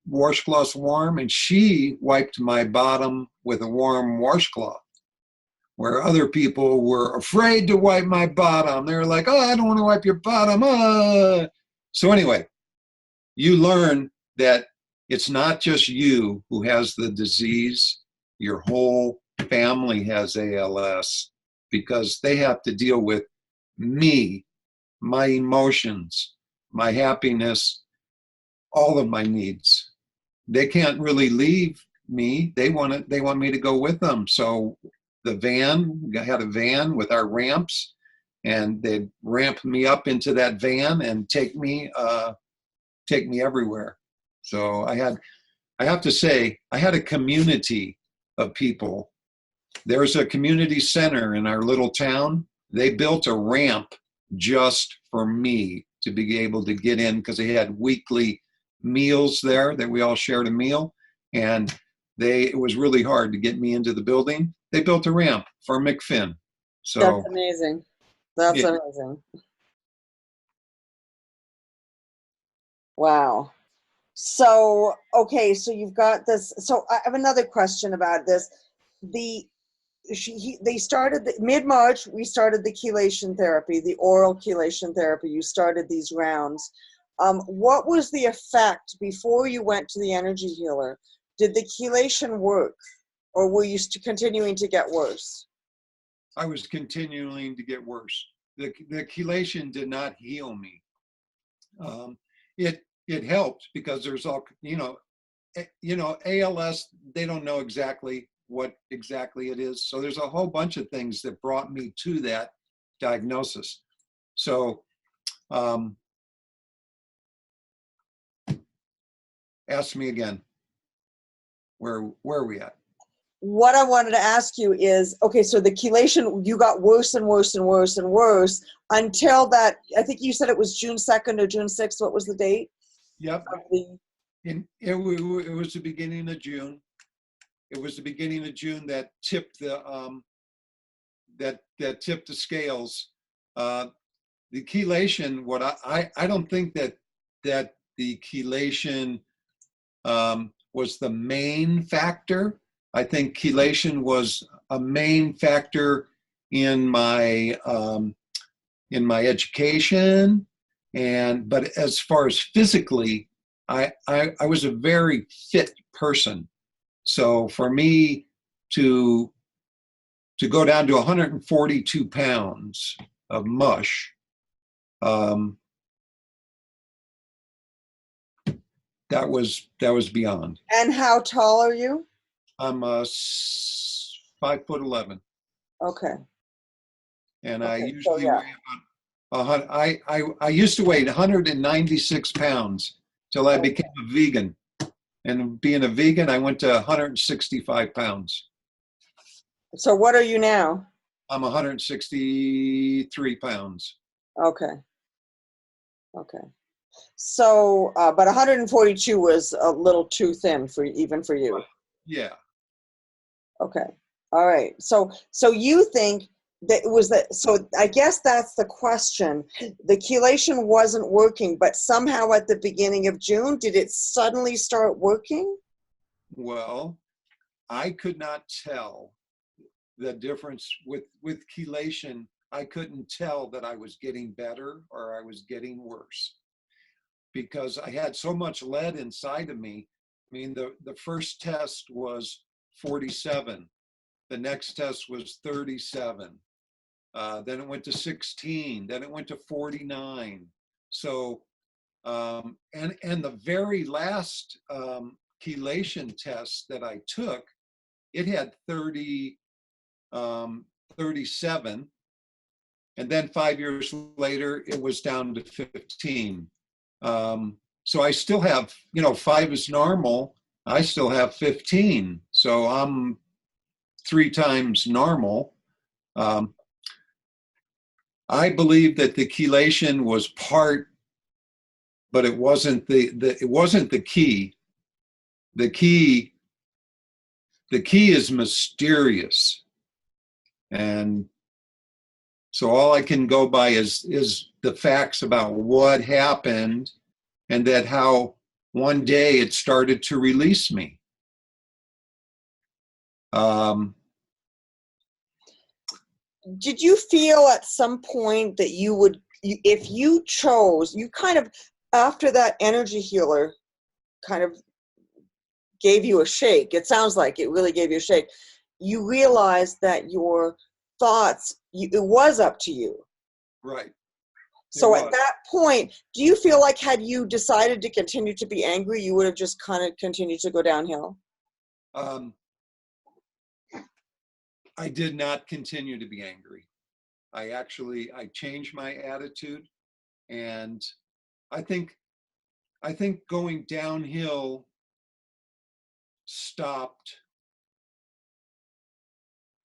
[SPEAKER 2] washcloths warm, and she wiped my bottom with a warm washcloth, where other people were afraid to wipe my bottom. They were like, oh, I don't want to wipe your bottom. So anyway, you learn that it's not just you who has the disease. Your whole family has ALS, because they have to deal with me, my emotions, my happiness, all of my needs. They can't really leave me. They want me to go with them. So I had a van with our ramps, and they'd ramp me up into that van and take me everywhere. So I have to say, I had a community of people. There's a community center in our little town. They built a ramp just for me to be able to get in, because they had weekly meals there that we all shared a meal. And it was really hard to get me into the building. They built a ramp for McFinn. So
[SPEAKER 1] That's amazing. That's
[SPEAKER 2] yeah.
[SPEAKER 1] amazing. Wow. So, okay, so you've got this. So I have another question about this. They started mid-March. We started the chelation therapy, the oral chelation therapy. You started these rounds. What was the effect before you went to the energy healer? Did the chelation work, or were you continuing to get worse?
[SPEAKER 2] I was continuing to get worse. The chelation did not heal me. It helped because there's all, ALS, they don't know exactly what exactly it is. So there's a whole bunch of things that brought me to that diagnosis. So ask me again, where are we at?
[SPEAKER 1] What I wanted to ask you is, okay, so the chelation, you got worse and worse and worse and worse until that, I think you said it was June 2nd or June 6th. What was the date?
[SPEAKER 2] Yep. It was the beginning of June. It was the beginning of June that tipped the that tipped the scales. The chelation, I don't think that the chelation was the main factor. I think chelation was a main factor in my education, but as far as physically, I was a very fit person. So for me to go down to 142 pounds of mush, that was beyond.
[SPEAKER 1] And how tall are you?
[SPEAKER 2] I'm 5'11".
[SPEAKER 1] Okay.
[SPEAKER 2] And
[SPEAKER 1] Okay,
[SPEAKER 2] I usually weigh about I used to weigh 196 pounds till I became a vegan. And being a vegan, I went to 165 pounds.
[SPEAKER 1] So what are you now?
[SPEAKER 2] I'm 163 pounds.
[SPEAKER 1] Okay. Okay. So, but 142 was a little too thin even for you.
[SPEAKER 2] Yeah.
[SPEAKER 1] Okay. All right. So you think that it was that, so I guess that's the question. The chelation wasn't working, but somehow at the beginning of June, did it suddenly start working?
[SPEAKER 2] Well, I could not tell the difference with chelation. I couldn't tell that I was getting better or I was getting worse because I had so much lead inside of me. I mean, the first test was 47. The next test was 37. Then it went to 16. Then it went to 49. So, and the very last chelation test that I took, it had 37. And then 5 years later, it was down to 15. So I still have, 5 is normal. I still have 15. So I'm 3 times normal. I believe that the chelation was part, but it wasn't it wasn't the key. The key is mysterious, and so all I can go by is the facts about what happened, and that how one day it started to release me.
[SPEAKER 1] Did you feel at some point that you would, if you chose, you kind of, after that energy healer kind of gave you a shake, it sounds like it really gave you a shake, you realized that your thoughts, it was up to you.
[SPEAKER 2] Right.
[SPEAKER 1] So at that point, do you feel like had you decided to continue to be angry, you would have just kind of continued to go downhill?
[SPEAKER 2] I did not continue to be angry. I changed my attitude, and I think going downhill stopped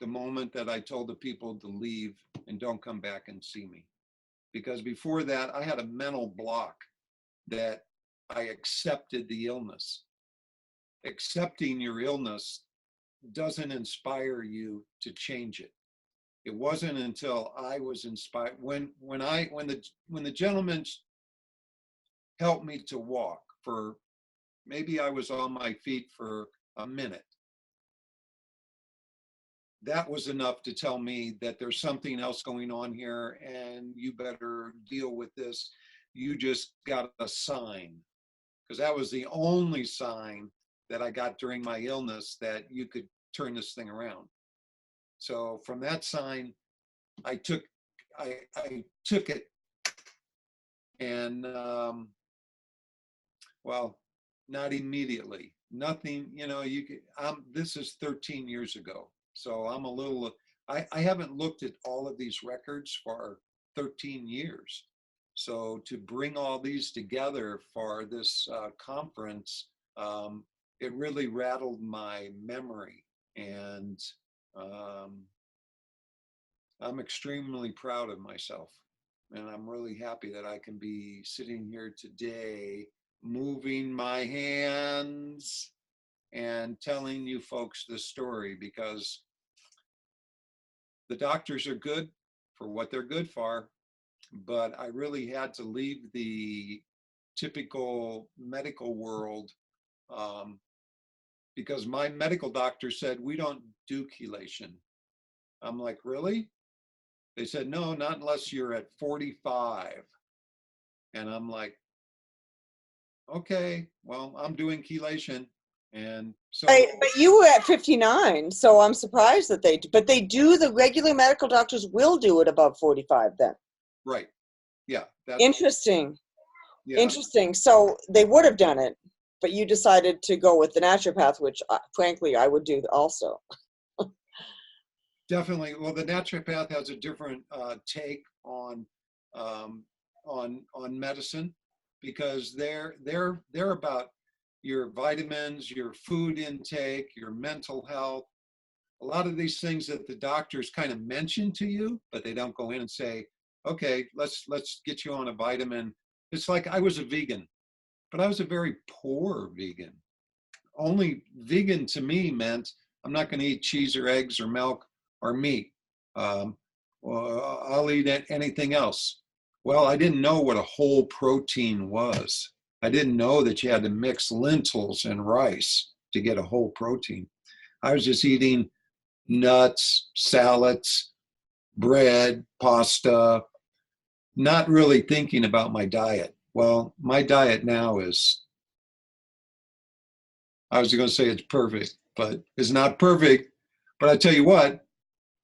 [SPEAKER 2] the moment that I told the people to leave and don't come back and see me. Because before that, I had a mental block that I accepted the illness. Accepting your illness doesn't inspire you to change it. It wasn't until I was inspired when the gentleman helped me to walk for, maybe I was on my feet for a minute. That was enough to tell me that there's something else going on here and you better deal with this. You just got a sign, because that was the only sign that I got during my illness that you could turn this thing around. So from that sign, I took it, and well, not immediately. Nothing, this is 13 years ago. So I'm a little, I haven't looked at all of these records for 13 years. So to bring all these together for this conference, it really rattled my memory. And I'm extremely proud of myself. And I'm really happy that I can be sitting here today, moving my hands and telling you folks this story, because the doctors are good for what they're good for, but I really had to leave the typical medical world because my medical doctor said, we don't do chelation. I'm like, really? They said, no, not unless you're at 45. And I'm like, okay, well, I'm doing chelation. And so,
[SPEAKER 1] but you were at 59, so I'm surprised that they do. The regular medical doctors will do it above 45 then.
[SPEAKER 2] right. Yeah.
[SPEAKER 1] Interesting.
[SPEAKER 2] Yeah.
[SPEAKER 1] Interesting. So they would have done it, but you decided to go with the naturopath, which frankly, I would do also.
[SPEAKER 2] Definitely. Well, the naturopath has a different take on medicine, because they're about your vitamins, your food intake, your mental health, a lot of these things that the doctors kind of mention to you, but they don't go in and say, okay, let's get you on a vitamin. It's like I was a vegan, but I was a very poor vegan. Only vegan to me meant I'm not going to eat cheese or eggs or milk or meat. I'll eat anything else. Well, I didn't know what a whole protein was. I didn't know that you had to mix lentils and rice to get a whole protein. I was just eating nuts, salads, bread, pasta, not really thinking about my diet. Well, my diet now is, I was going to say it's perfect, but it's not perfect. But I tell you what,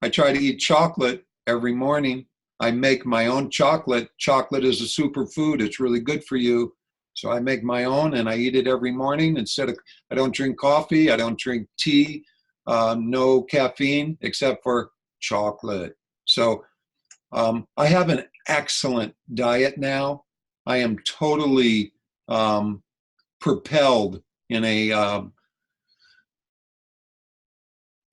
[SPEAKER 2] I try to eat chocolate every morning. I make my own chocolate. Chocolate is a superfood. It's really good for you. So I make my own and I eat it every morning. I don't drink coffee. I don't drink tea. No caffeine except for chocolate. So I have an excellent diet now. I am totally propelled in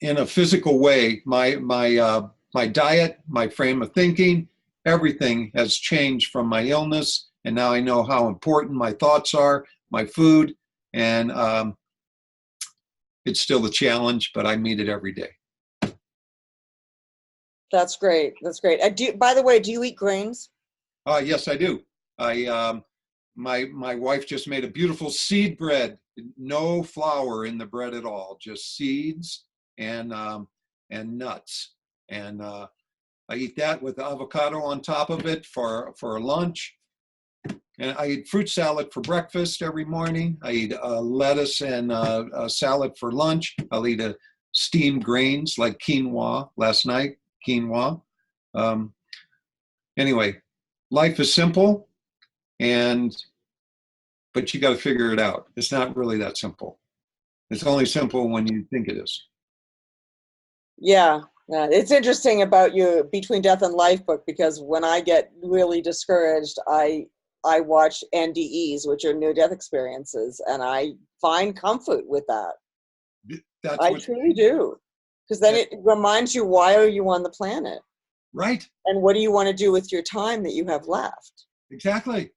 [SPEAKER 2] a physical way. My diet, my frame of thinking, everything has changed from my illness, and now I know how important my thoughts are, my food, and it's still a challenge, but I meet it every day.
[SPEAKER 1] That's great. That's great. By the way, do you eat grains?
[SPEAKER 2] Yes, I do. My wife just made a beautiful seed bread. No flour in the bread at all, just seeds and nuts. And I eat that with avocado on top of it for lunch. And I eat fruit salad for breakfast every morning. I eat lettuce and a salad for lunch. I'll eat steamed grains like quinoa last night, quinoa. Anyway, life is simple, but you got to figure it out. It's not really that simple. It's only simple when you think it is.
[SPEAKER 1] Yeah, It's interesting about your Between Death and Life book, because when I get really discouraged, I watch NDEs, which are near-death experiences, and I find comfort with that.
[SPEAKER 2] That's
[SPEAKER 1] I
[SPEAKER 2] what,
[SPEAKER 1] truly do, because then it reminds you, why are you on the planet?
[SPEAKER 2] right?
[SPEAKER 1] And what do you want to do with your time that you have left?
[SPEAKER 2] Exactly.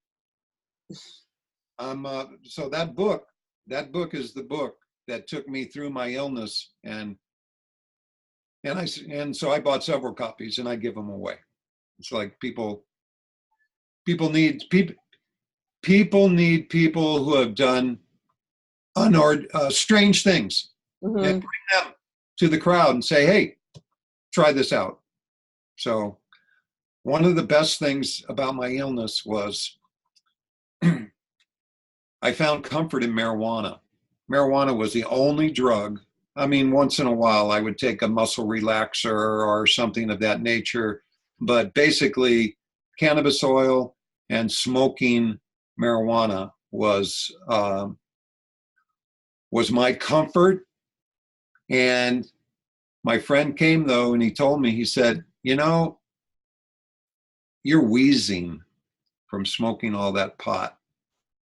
[SPEAKER 2] So that book is the book that took me through my illness, and so I bought several copies and I give them away. It's like people need people who have done strange things, and bring them to the crowd and say, hey, try this out. So one of the best things about my illness was I found comfort in marijuana. Marijuana was the only drug. I mean, once in a while I would take a muscle relaxer or something of that nature, but basically cannabis oil and smoking marijuana was my comfort. And my friend came though, and he told me, he said, you know, you're wheezing from smoking all that pot.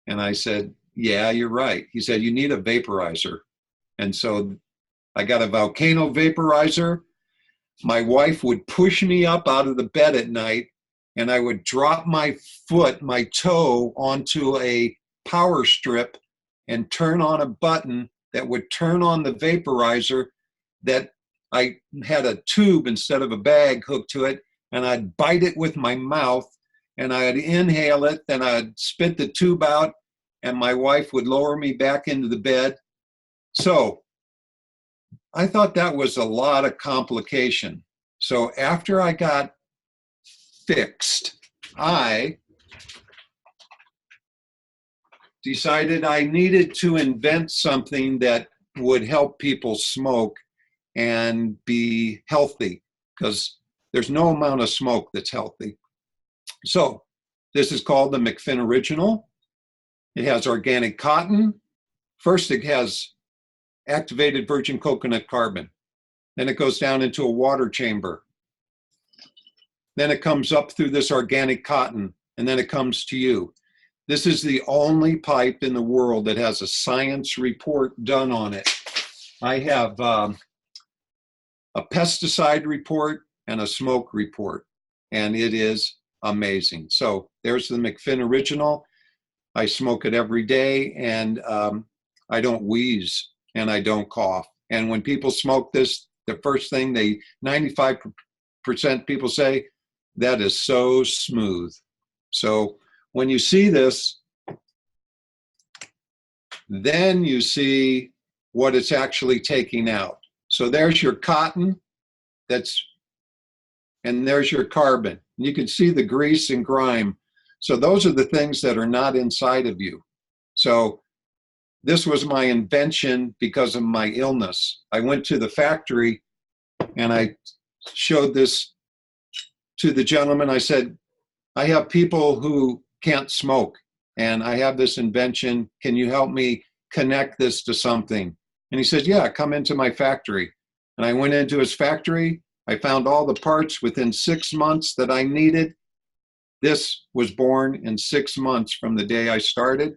[SPEAKER 2] And I said, yeah, you're right. He said, you need a vaporizer. And so I got a volcano vaporizer. My wife would push me up out of the bed at night, and I would drop my toe onto a power strip and turn on a button that would turn on the vaporizer, that I had a tube instead of a bag hooked to it, and I'd bite it with my mouth, and I'd inhale it, then I'd spit the tube out, and my wife would lower me back into the bed. So I thought that was a lot of complication. So after I got fixed, I decided I needed to invent something that would help people smoke and be healthy, because there's no amount of smoke that's healthy. So this is called the McFinn Original. It has organic cotton. First, it has activated virgin coconut carbon. Then it goes down into a water chamber. Then it comes up through this organic cotton, and then it comes to you. This is the only pipe in the world that has a science report done on it. I have a pesticide report and a smoke report, and it is amazing. So there's the McFinn Original. I smoke it every day, and I don't wheeze and I don't cough. And when people smoke this, the first thing 95% people say, that is so smooth. So when you see this, then you see what it's actually taking out. So there's your cotton, and there's your carbon. And you can see the grease and grime. So those are the things that are not inside of you. So this was my invention because of my illness. I went to the factory and I showed this to the gentleman. I said, I have people who can't smoke, and I have this invention. Can you help me connect this to something? And he said, yeah, come into my factory. And I went into his factory. I found all the parts within 6 months that I needed. This was born in 6 months from the day I started.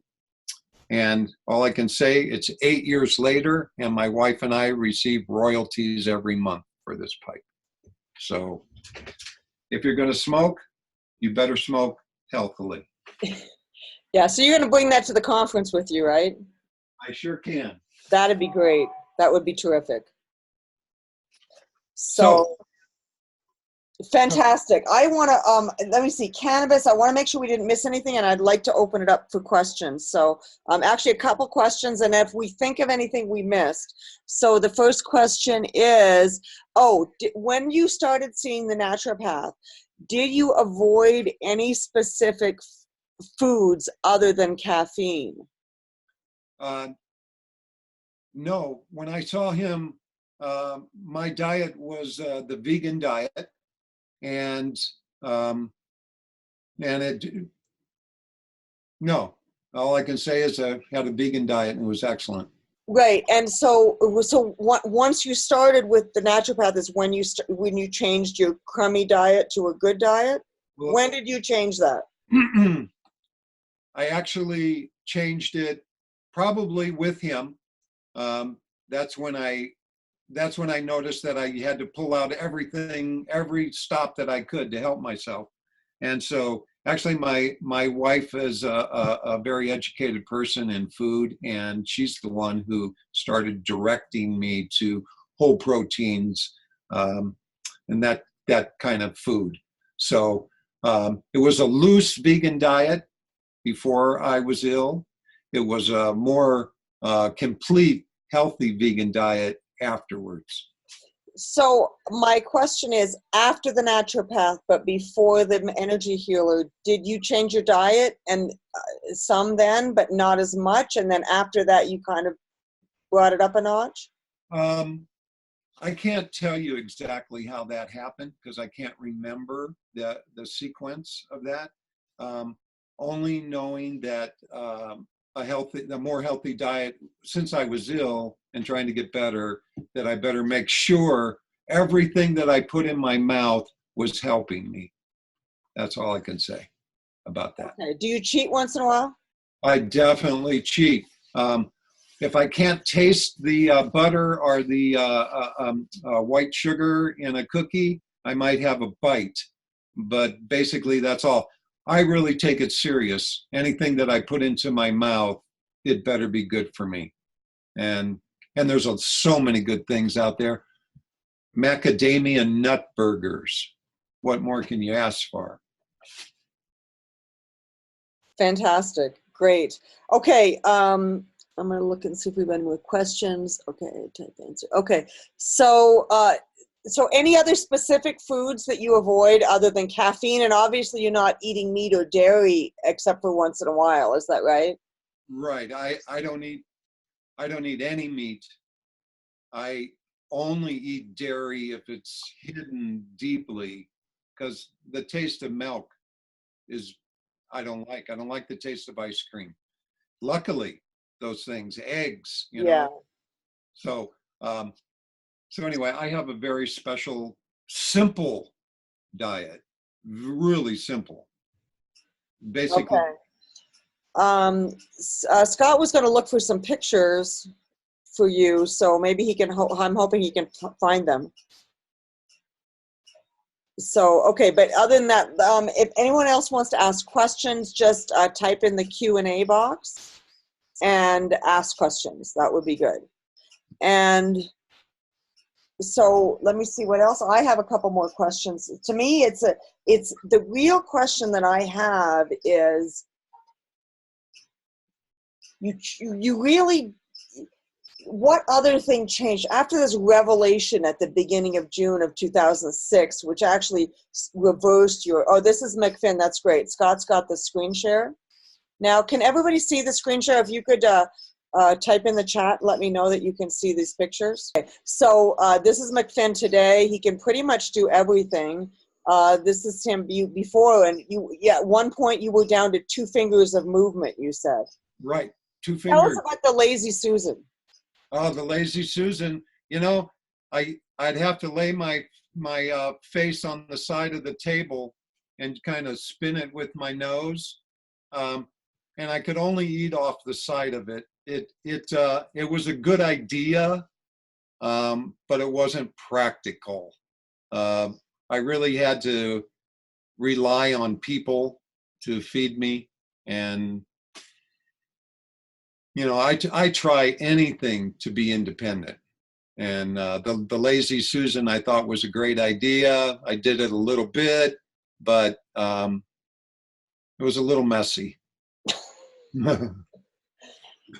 [SPEAKER 2] And all I can say, it's 8 years later, and my wife and I receive royalties every month for this pipe. So if you're going to smoke, you better smoke healthily.
[SPEAKER 1] Yeah, so you're going to bring that to the conference with you, right?
[SPEAKER 2] I sure can.
[SPEAKER 1] That'd be great. That would be terrific. So fantastic. I want to, let me see, cannabis, I want to make sure we didn't miss anything, and I'd like to open it up for questions. So actually a couple questions, and if we think of anything we missed. So the first question is, when you started seeing the naturopath, did you avoid any specific foods other than caffeine?
[SPEAKER 2] No, when I saw him, my diet was the vegan diet, and no, all I can say is I had a vegan diet and it was excellent.
[SPEAKER 1] Right, and so once you started with the naturopath is when you changed your crummy diet to a good diet.
[SPEAKER 2] Well,
[SPEAKER 1] When did you change that?
[SPEAKER 2] I actually changed it probably with him. Um, that's when I noticed that I had to pull out everything, every stop that I could to help myself. And so actually my wife is a very educated person in food, and she's the one who started directing me to whole proteins, and that kind of food. So it was a loose vegan diet before I was ill. It was a more complete healthy vegan diet afterwards.
[SPEAKER 1] So my question is, after the naturopath, but before the energy healer, did you change your diet? And some then, but not as much. And then after that, you kind of brought it up a notch?
[SPEAKER 2] I can't tell you exactly how that happened because I can't remember the sequence of that. Only knowing that a more healthy diet, since I was ill and trying to get better, that I better make sure everything that I put in my mouth was helping me. That's all I can say about that.
[SPEAKER 1] Okay. Do you cheat once in a while?
[SPEAKER 2] I definitely cheat. If I can't taste the butter or the white sugar in a cookie, I might have a bite. But basically, that's all. I really take it serious. Anything that I put into my mouth, it better be good for me. And there's so many good things out there. Macadamia nut burgers. What more can you ask for?
[SPEAKER 1] Fantastic. Great. Okay. I'm going to look and see if we have any more questions. Okay. Type answer. Okay. So, so any other specific foods that you avoid other than caffeine? And obviously you're not eating meat or dairy except for once in a while. Is that right?
[SPEAKER 2] Right. I don't eat any meat. I only eat dairy if it's hidden deeply, because the taste of milk is I don't like the taste of ice cream. Luckily, those things, eggs,
[SPEAKER 1] Yeah.
[SPEAKER 2] So so anyway, I have a very special, simple diet, really simple. Basically,
[SPEAKER 1] Okay. Scott was going to look for some pictures for you, so maybe he can. I'm hoping he can find them. So okay, but other than that, if anyone else wants to ask questions, just type in the Q&A box and ask questions. That would be good. And so let me see what else. I have a couple more questions. To me, it's the real question that I have is you really, what other thing changed after this revelation at the beginning of June of 2006, which actually reversed your, oh, this is McFinn. That's great. Scott's got the screen share. Now, can everybody see the screen share? If you could type in the chat, let me know that you can see these pictures. Okay. So this is McFinn today. He can pretty much do everything. This is him before, and at one point you were down to 2 fingers of movement, you said.
[SPEAKER 2] right, 2 fingers.
[SPEAKER 1] Tell us about the Lazy Susan.
[SPEAKER 2] Oh, the Lazy Susan. I'd have to lay my face on the side of the table and kind of spin it with my nose. And I could only eat off the side of it. It was a good idea, but it wasn't practical. I really had to rely on people to feed me, and I try anything to be independent. And the Lazy Susan I thought was a great idea. I did it a little bit, but it was a little messy.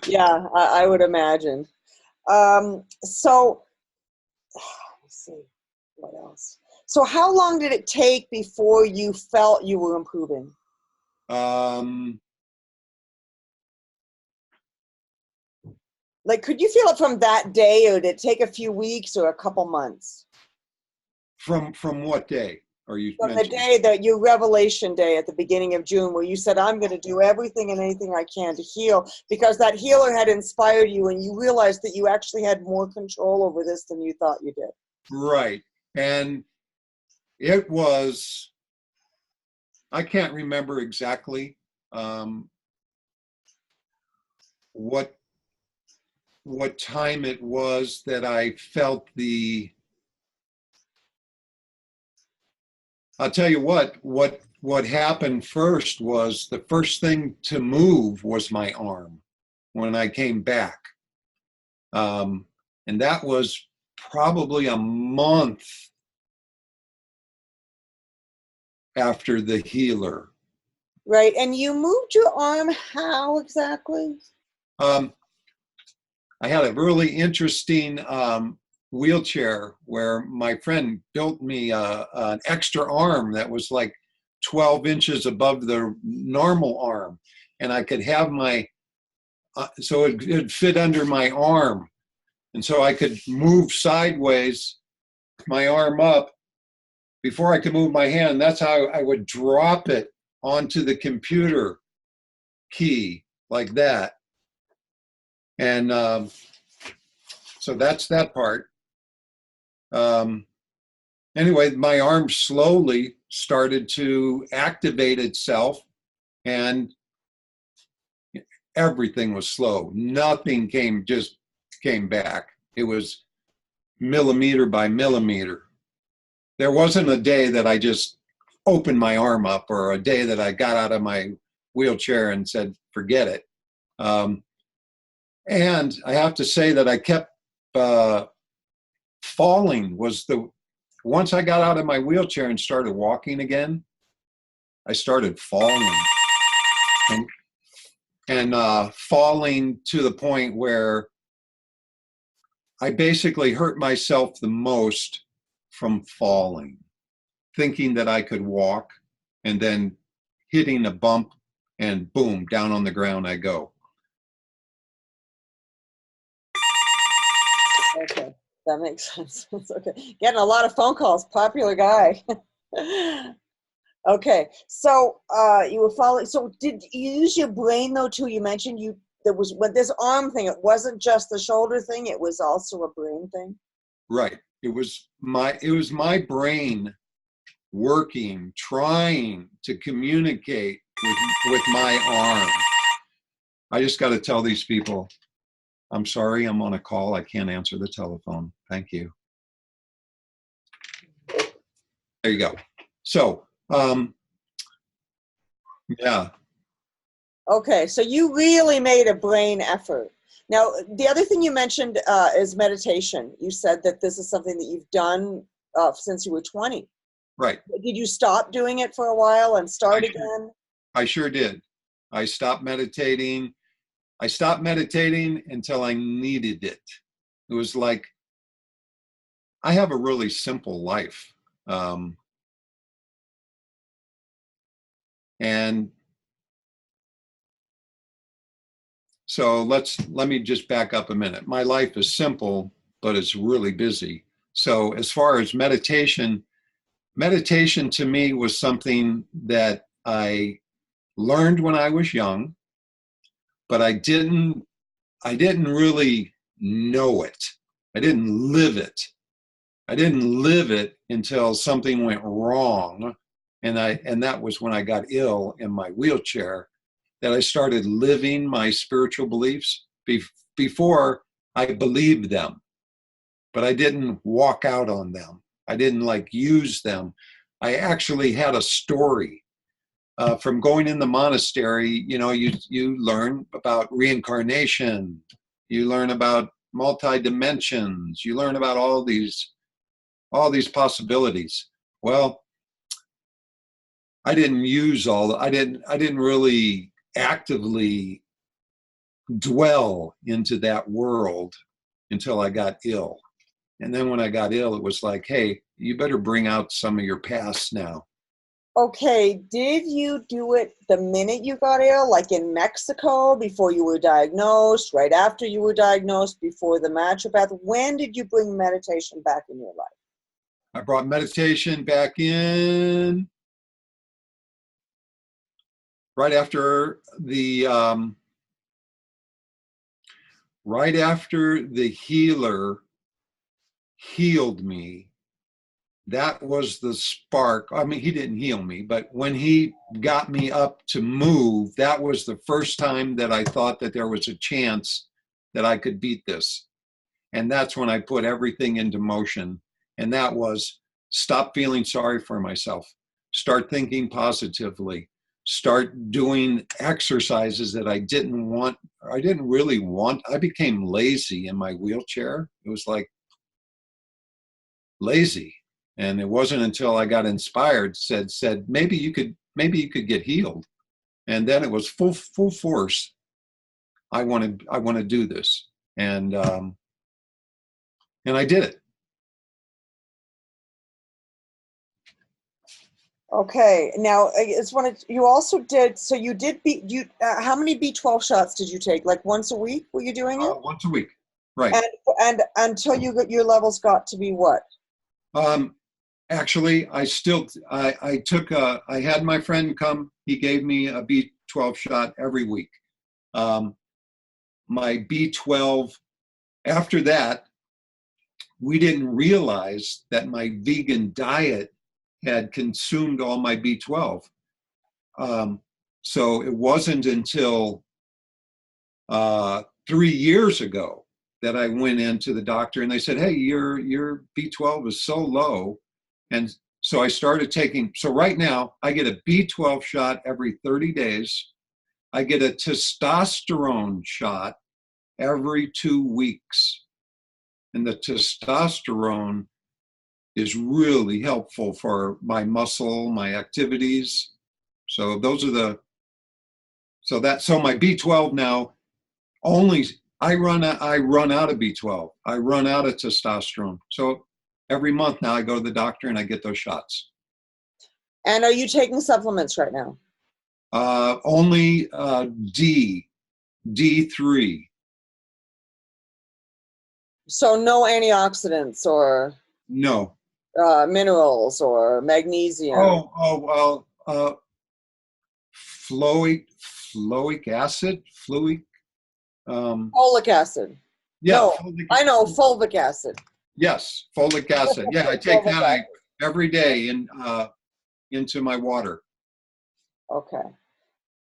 [SPEAKER 1] Yeah, I would imagine. So let's see, what else? So how long did it take before you felt you were improving? Like, could you feel it from that day, or did it take a few weeks or a couple months?
[SPEAKER 2] From what day? or you
[SPEAKER 1] From the
[SPEAKER 2] mentioned.
[SPEAKER 1] day that your revelation day at the beginning of June, where you said, I'm going to do everything and anything I can to heal, because that healer had inspired you and you realized that you actually had more control over this than you thought you did.
[SPEAKER 2] Right. And it was, I can't remember exactly what time it was that I felt I'll tell you what happened first was the first thing to move was my arm when I came back. And that was probably a month after the healer.
[SPEAKER 1] Right. And you moved your arm how exactly?
[SPEAKER 2] I had a really interesting wheelchair where my friend built me an extra arm that was like 12 inches above the normal arm. And I could have so it'd fit under my arm. And so I could move sideways, my arm up, before I could move my hand. That's how I would drop it onto the computer key like that. And so that's that part. Anyway, my arm slowly started to activate itself, and everything was slow. Nothing just came back. It was millimeter by millimeter. There wasn't a day that I just opened my arm up, or a day that I got out of my wheelchair and said, forget it. And I have to say that I kept falling. Once I got out of my wheelchair and started walking again, I started falling and falling to the point where I basically hurt myself the most from falling, thinking that I could walk, and then hitting a bump and boom, down on the ground I go.
[SPEAKER 1] Okay, that makes sense. It's okay. Getting a lot of phone calls. Popular guy. Okay, so you were following. So did you use your brain though too? You mentioned there was with this arm thing. It wasn't just the shoulder thing. It was also a brain thing.
[SPEAKER 2] Right. It was my brain working, trying to communicate with my arm. I just got to tell these people, I'm sorry, I'm on a call. I can't answer the telephone. Thank you. There you go. So, yeah.
[SPEAKER 1] Okay, so you really made a brain effort. Now, the other thing you mentioned is meditation. You said that this is something that you've done since you were 20.
[SPEAKER 2] Right.
[SPEAKER 1] Did you stop doing it for a while and start again?
[SPEAKER 2] I sure did. I stopped meditating. I stopped meditating until I needed it. It was like, I have a really simple life. And so let me just back up a minute. My life is simple, but it's really busy. So as far as meditation to me was something that I learned when I was young, but I didn't really know it. I didn't live it. I didn't live it until something went wrong. And that was when I got ill in my wheelchair, that I started living my spiritual beliefs. Before I believed them, but I didn't walk out on them. I didn't use them. I actually had a story from going in the monastery. You learn about reincarnation. You learn about multi-dimensions. You learn about all these possibilities. Well, I didn't use I didn't really actively dwell into that world until I got ill. And then when I got ill, it was like, hey, you better bring out some of your past now.
[SPEAKER 1] Okay, did you do it the minute you got ill, like in Mexico, before you were diagnosed, right after you were diagnosed, before the naturopath? When did you bring meditation back in your life?
[SPEAKER 2] I brought meditation back in right after the healer healed me. That was the spark. I mean, he didn't heal me, but when he got me up to move, that was the first time that I thought that there was a chance that I could beat this. And that's when I put everything into motion. And that was stop feeling sorry for myself, start thinking positively, start doing exercises that I didn't really want. I became lazy in my wheelchair. It was like lazy. And it wasn't until I got inspired, said maybe you could get healed. And then it was full force. I want to do this. And I did it.
[SPEAKER 1] Okay. Now, you also did, so you did, how many B12 shots did you take? Like once a week were you doing it?
[SPEAKER 2] Once a week. Right.
[SPEAKER 1] And until your levels got to be what?
[SPEAKER 2] Actually, I had my friend come, he gave me a B12 shot every week. My B12, after that, we didn't realize that my vegan diet had consumed all my B12. So it wasn't until 3 years ago that I went into the doctor and they said, hey, your B12 is so low. And so I started taking, so right now I get a B12 shot every 30 days. I get a testosterone shot every 2 weeks. And the testosterone is really helpful for my muscle, my activities. So those are so my B12 now I run out of B12. I run out of testosterone. So every month now I go to the doctor and I get those shots.
[SPEAKER 1] And are you taking supplements right now?
[SPEAKER 2] Only D3.
[SPEAKER 1] So no antioxidants or
[SPEAKER 2] No.
[SPEAKER 1] Minerals or magnesium?
[SPEAKER 2] Well, fluic acid,
[SPEAKER 1] folic acid.
[SPEAKER 2] Yeah.
[SPEAKER 1] No, I know fulvic acid.
[SPEAKER 2] Yes, folic acid. Yeah, I take that every day into my water.
[SPEAKER 1] Okay.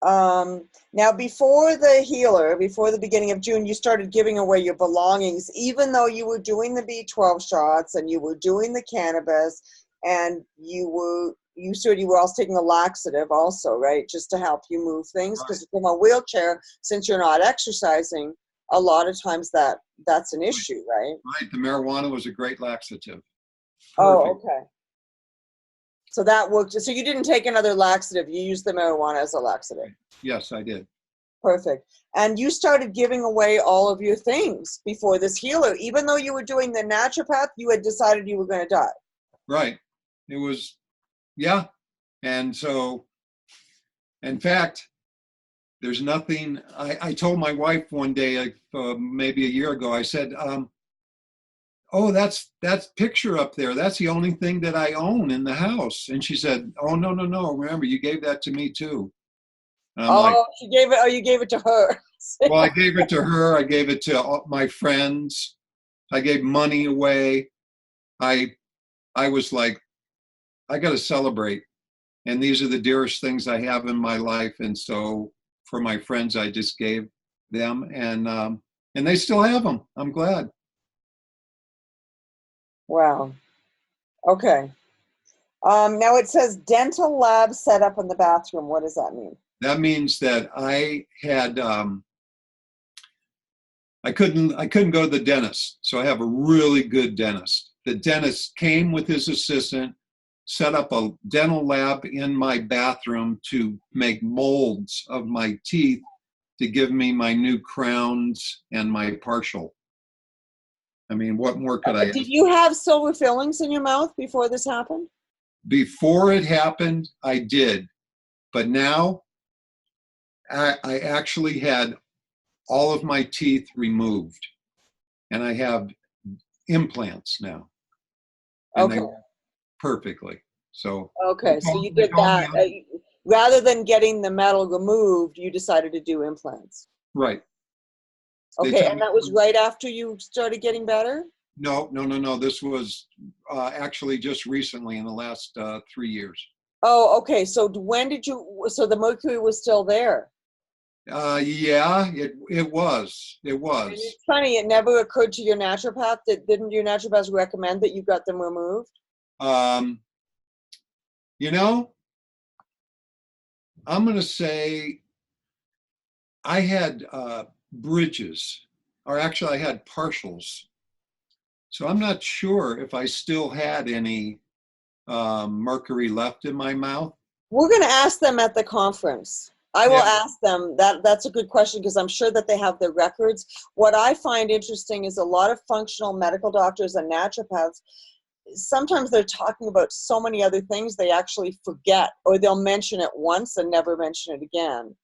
[SPEAKER 1] Now, before the beginning of June, you started giving away your belongings, even though you were doing the B12 shots and you were doing the cannabis, and you said you were also taking a laxative also, right? Just to help you move things. Because from a wheelchair, since you're not exercising, a lot of times that's an issue, right?
[SPEAKER 2] Right. The marijuana was a great laxative. Perfect.
[SPEAKER 1] Oh, okay. So that worked. So you didn't take another laxative. You used the marijuana as a laxative.
[SPEAKER 2] Yes, I did.
[SPEAKER 1] Perfect. And you started giving away all of your things before this healer. Even though you were doing the naturopath, you had decided you were going to die.
[SPEAKER 2] Right. It was, yeah. And so, in fact, there's nothing, I told my wife one day, maybe a year ago, I said, oh, that's picture up there. That's the only thing that I own in the house. And she said, oh, no. Remember, you gave that to me too. And I'm like,
[SPEAKER 1] you gave it to her.
[SPEAKER 2] Well, I gave it to her. I gave it to all my friends. I gave money away. I was like, I got to celebrate. And these are the dearest things I have in my life. And so for my friends, I just gave them, and they still have them. I'm glad.
[SPEAKER 1] Wow. Okay. Now it says dental lab set up in the bathroom. What does that mean?
[SPEAKER 2] That means that I had I couldn't go to the dentist, so I have a really good dentist. The dentist came with his assistant, set up a dental lab in my bathroom to make molds of my teeth to give me my new crowns and my partial. I mean, what more could I ask? Did
[SPEAKER 1] you have silver fillings in your mouth before this happened?
[SPEAKER 2] Before it happened, I did. But now, I actually had all of my teeth removed. And I have implants now. And
[SPEAKER 1] okay.
[SPEAKER 2] perfectly. So
[SPEAKER 1] Okay, so you
[SPEAKER 2] they
[SPEAKER 1] did
[SPEAKER 2] called me
[SPEAKER 1] that.
[SPEAKER 2] up.
[SPEAKER 1] Rather than getting the metal removed, you decided to do implants.
[SPEAKER 2] Right. They
[SPEAKER 1] Okay,
[SPEAKER 2] took
[SPEAKER 1] and
[SPEAKER 2] me,
[SPEAKER 1] that was right after you started getting better?
[SPEAKER 2] no. This was actually just recently in the last 3 years.
[SPEAKER 1] Oh, okay. So when did you, so the mercury was still there?
[SPEAKER 2] Yeah, it was. It
[SPEAKER 1] And
[SPEAKER 2] was.
[SPEAKER 1] it's funny, it never occurred to your naturopath that, didn't your naturopath recommend that you got them removed?
[SPEAKER 2] Um, you know, I'm going to say I had bridges, or actually, I had partials. So I'm not sure if I still had any mercury left in my mouth.
[SPEAKER 1] We're going to ask them at the conference. I will
[SPEAKER 2] Yeah.
[SPEAKER 1] ask them. That's a good question because I'm sure that they have their records. What I find interesting is a lot of functional medical doctors and naturopaths, sometimes they're talking about so many other things they actually forget, or they'll mention it once and never mention it again.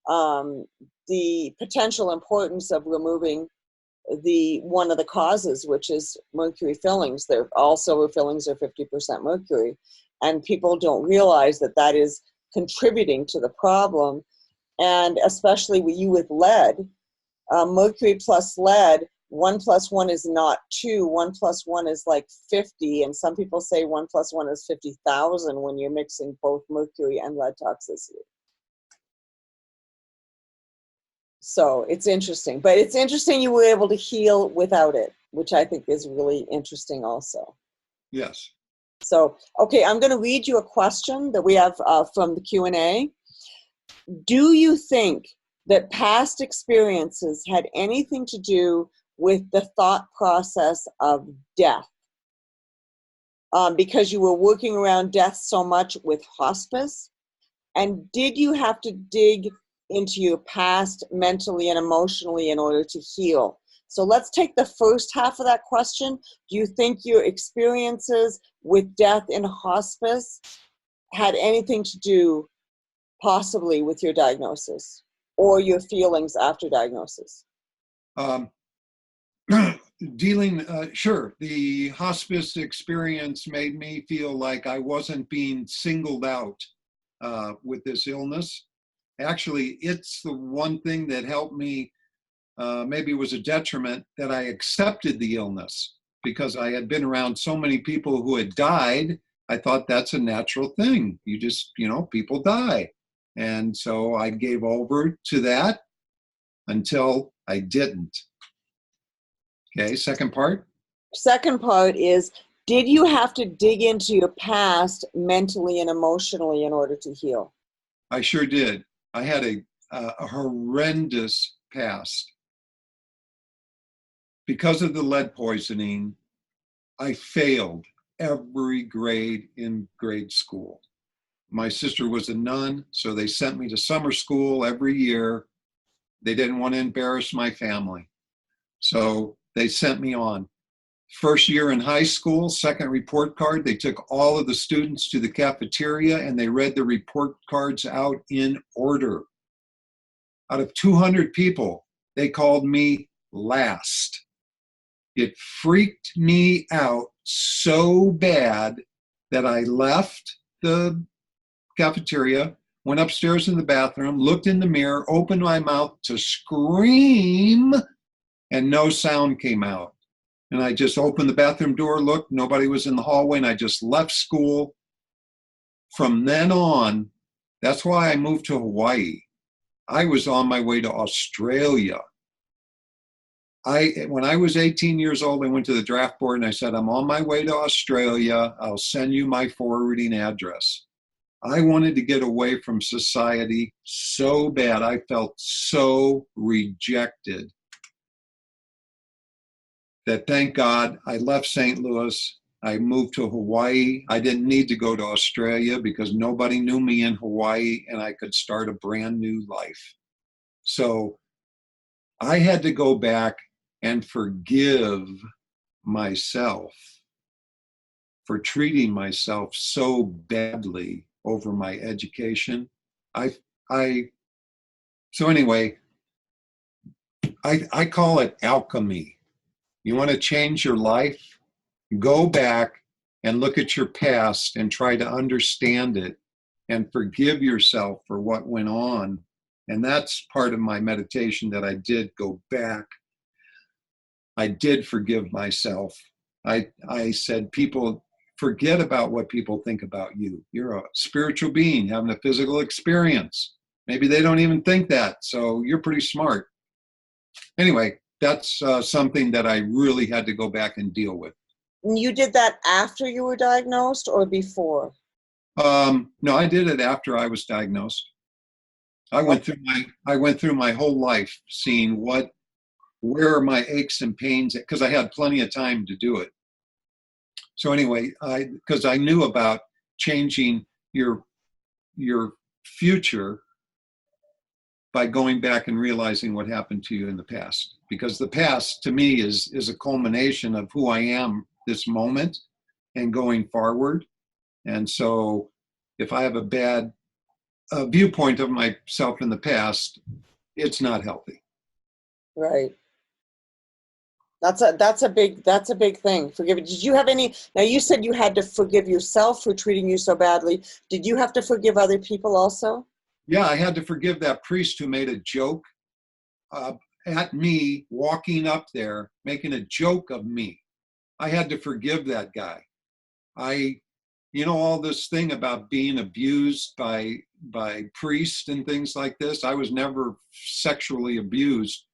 [SPEAKER 1] Um, the potential importance of removing the one of the causes, which is mercury fillings. They're all silver fillings are 50% mercury, and people don't realize that that is contributing to the problem. And especially with you with lead, mercury plus lead, 1 + 1 is not 2. 1 + 1 is like 50, and some people say 1 + 1 is 50,000 when you're mixing both mercury and lead toxicity. So it's interesting, but it's interesting you were able to heal without it, which I think is really interesting also.
[SPEAKER 2] Yes.
[SPEAKER 1] So, okay, I'm going to read you a question that we have from the Q&A. Do you think that past experiences had anything to do with the thought process of death? Because you were working around death so much with hospice? And did you have to dig into your past mentally and emotionally in order to heal? So let's take the first half of that question. Do you think your experiences with death in hospice had anything to do possibly with your diagnosis or your feelings after diagnosis?
[SPEAKER 2] Um, sure, the hospice experience made me feel like I wasn't being singled out with this illness. Actually, it's the one thing that helped me, maybe it was a detriment, that I accepted the illness because I had been around so many people who had died. I thought that's a natural thing. You just, people die. And so I gave over to that until I didn't. Okay, second part.
[SPEAKER 1] Second part is, did you have to dig into your past mentally and emotionally in order to heal?
[SPEAKER 2] I sure did. I had a horrendous past. Because of the lead poisoning, I failed every grade in grade school. My sister was a nun, so they sent me to summer school every year. They didn't want to embarrass my family. So they sent me on. First year in high school, second report card, they took all of the students to the cafeteria and they read the report cards out in order. Out of 200 people, they called me last. It freaked me out so bad that I left the cafeteria, went upstairs in the bathroom, looked in the mirror, opened my mouth to scream, and no sound came out. And I just opened the bathroom door, looked, nobody was in the hallway, and I just left school. From then on, that's why I moved to Hawaii. I was on my way to Australia. When I was 18 years old, I went to the draft board and I said, I'm on my way to Australia. I'll send you my forwarding address. I wanted to get away from society so bad. I felt so rejected that, thank God, I left St. Louis. I moved to Hawaii. I didn't need to go to Australia because nobody knew me in Hawaii and I could start a brand new life. So I had to go back and forgive myself for treating myself so badly over my education. I, I, so anyway, I call it alchemy. You want to change your life? Go back and look at your past and try to understand it and forgive yourself for what went on. And that's part of my meditation, that I did go back. I did forgive myself. I said, people, forget about what people think about you. You're a spiritual being having a physical experience. Maybe they don't even think that, so you're pretty smart. Anyway, that's something that I really had to go back and deal with.
[SPEAKER 1] You did that after you were diagnosed or before?
[SPEAKER 2] No, I did it after I was diagnosed. I went through my whole life seeing where are my aches and pains, because I had plenty of time to do it. So anyway, because I knew about changing your future by going back and realizing what happened to you in the past. Because the past, to me, is a culmination of who I am this moment and going forward. And so if I have a bad viewpoint of myself in the past, it's not healthy.
[SPEAKER 1] Right. That's a big thing. Forgive. Did you have any? Now you said you had to forgive yourself for treating you so badly. Did you have to forgive other people also?
[SPEAKER 2] Yeah, I had to forgive that priest who made a joke at me walking up there, making a joke of me. I had to forgive that guy. All this thing about being abused by priests and things like this. I was never sexually abused,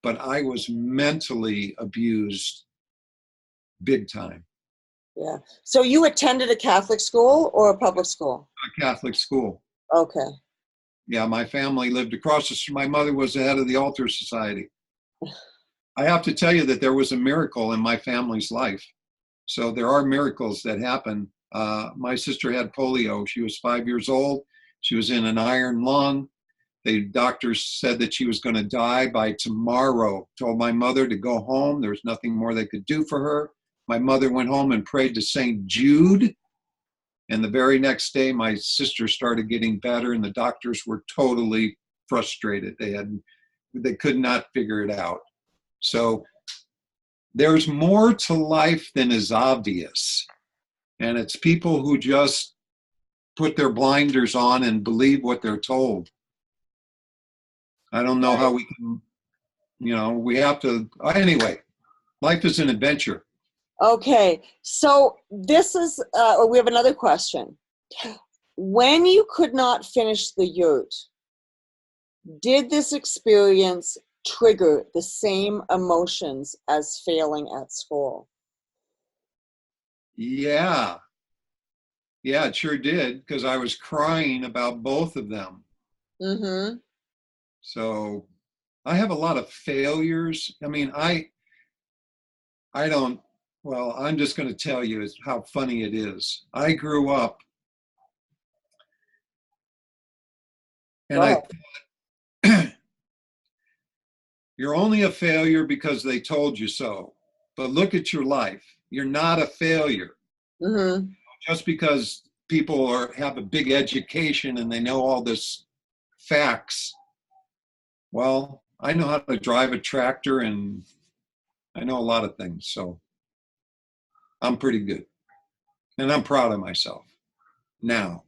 [SPEAKER 2] but I was mentally abused big time.
[SPEAKER 1] Yeah. So you attended a Catholic school or a public school?
[SPEAKER 2] A Catholic school.
[SPEAKER 1] Okay.
[SPEAKER 2] Yeah, my family lived across the street. My mother was the head of the altar society. I have to tell you that there was a miracle in my family's life. So there are miracles that happen. My sister had polio. She was 5 years old. She was in an iron lung. The doctors said that she was going to die by tomorrow. Told my mother to go home. There was nothing more they could do for her. My mother went home and prayed to St. Jude. And the very next day, my sister started getting better, and the doctors were totally frustrated. They could not figure it out. So there's more to life than is obvious. And it's people who just put their blinders on and believe what they're told. I don't know how we can, we have to, anyway, life is an adventure.
[SPEAKER 1] Okay. So this is, we have another question. When you could not finish the yurt, did this experience trigger the same emotions as failing at school?
[SPEAKER 2] Yeah, it sure did, because I was crying about both of them.
[SPEAKER 1] Mm-hmm.
[SPEAKER 2] So I have a lot of failures. I mean, I don't, well, I'm just going to tell you how funny it is. I grew up and I thought, you're only a failure because they told you so. But look at your life. You're not a failure.
[SPEAKER 1] Mm-hmm.
[SPEAKER 2] Just because people have a big education and they know all this facts. Well, I know how to drive a tractor and I know a lot of things. So I'm pretty good. And I'm proud of myself now.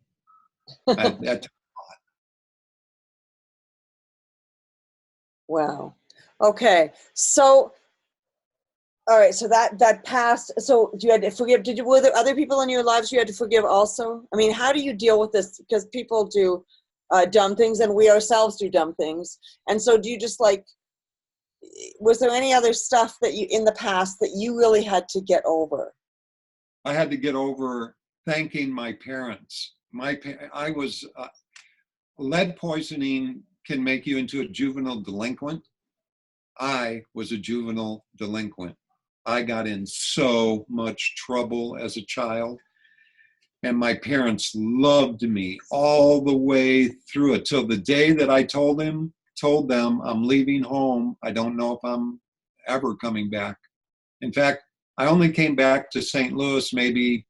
[SPEAKER 1] Wow. Okay. So, all right. So that passed. So you had to forgive. Were there other people in your lives you had to forgive also? I mean, how do you deal with this? Because people do dumb things, and we ourselves do dumb things. And so, do you just was there any other stuff that you in the past that you really had to get over?
[SPEAKER 2] I had to get over thanking my parents. I was lead poisoning can make you into a juvenile delinquent. I was a juvenile delinquent. I got in so much trouble as a child, and my parents loved me all the way through it till the day that I told them I'm leaving home. I don't know if I'm ever coming back. In fact, I only came back to St. Louis maybe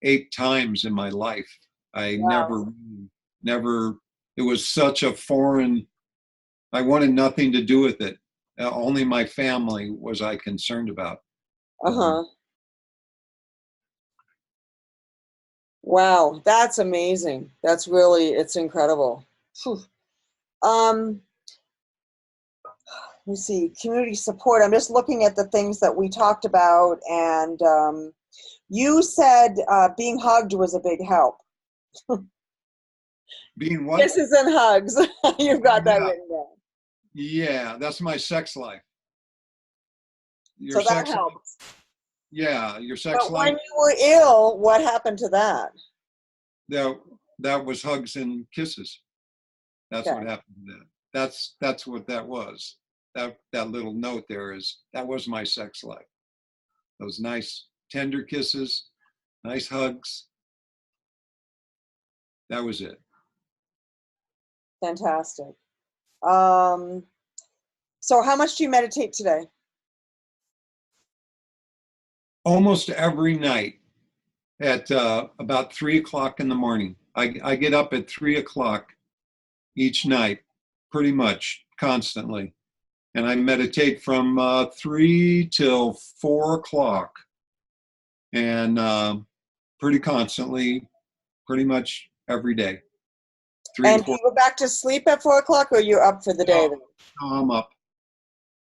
[SPEAKER 2] 8 times in my life. I
[SPEAKER 1] Wow.
[SPEAKER 2] never, it was such a foreign, I wanted nothing to do with it. Only my family was I concerned about.
[SPEAKER 1] Uh-huh. Wow, that's amazing. That's really, it's incredible. Phew. Let me see, community support. I'm just looking at the things that we talked about, and you said being hugged was a big help.
[SPEAKER 2] Being what?
[SPEAKER 1] Kisses and hugs. You've got that
[SPEAKER 2] Yeah.
[SPEAKER 1] written down.
[SPEAKER 2] Yeah, that's my sex life. Your
[SPEAKER 1] So that
[SPEAKER 2] sex life?
[SPEAKER 1] helps.
[SPEAKER 2] Yeah, your sex
[SPEAKER 1] But
[SPEAKER 2] life.
[SPEAKER 1] when you were ill, what happened to that?
[SPEAKER 2] That was hugs and kisses. That's
[SPEAKER 1] Okay.
[SPEAKER 2] what happened to that. That's what that was. That little note there that was my sex life. Those nice tender kisses, nice hugs. That was it.
[SPEAKER 1] Fantastic. So how much do you meditate today?
[SPEAKER 2] Almost every night at about 3 o'clock in the morning. I get up at 3 o'clock each night, pretty much constantly. And I meditate from 3 till 4 o'clock, and pretty constantly, pretty much every day. 3 to
[SPEAKER 1] And do
[SPEAKER 2] 4.
[SPEAKER 1] you go back to sleep at 4 o'clock, or you're up for the day?
[SPEAKER 2] No, no, I'm up.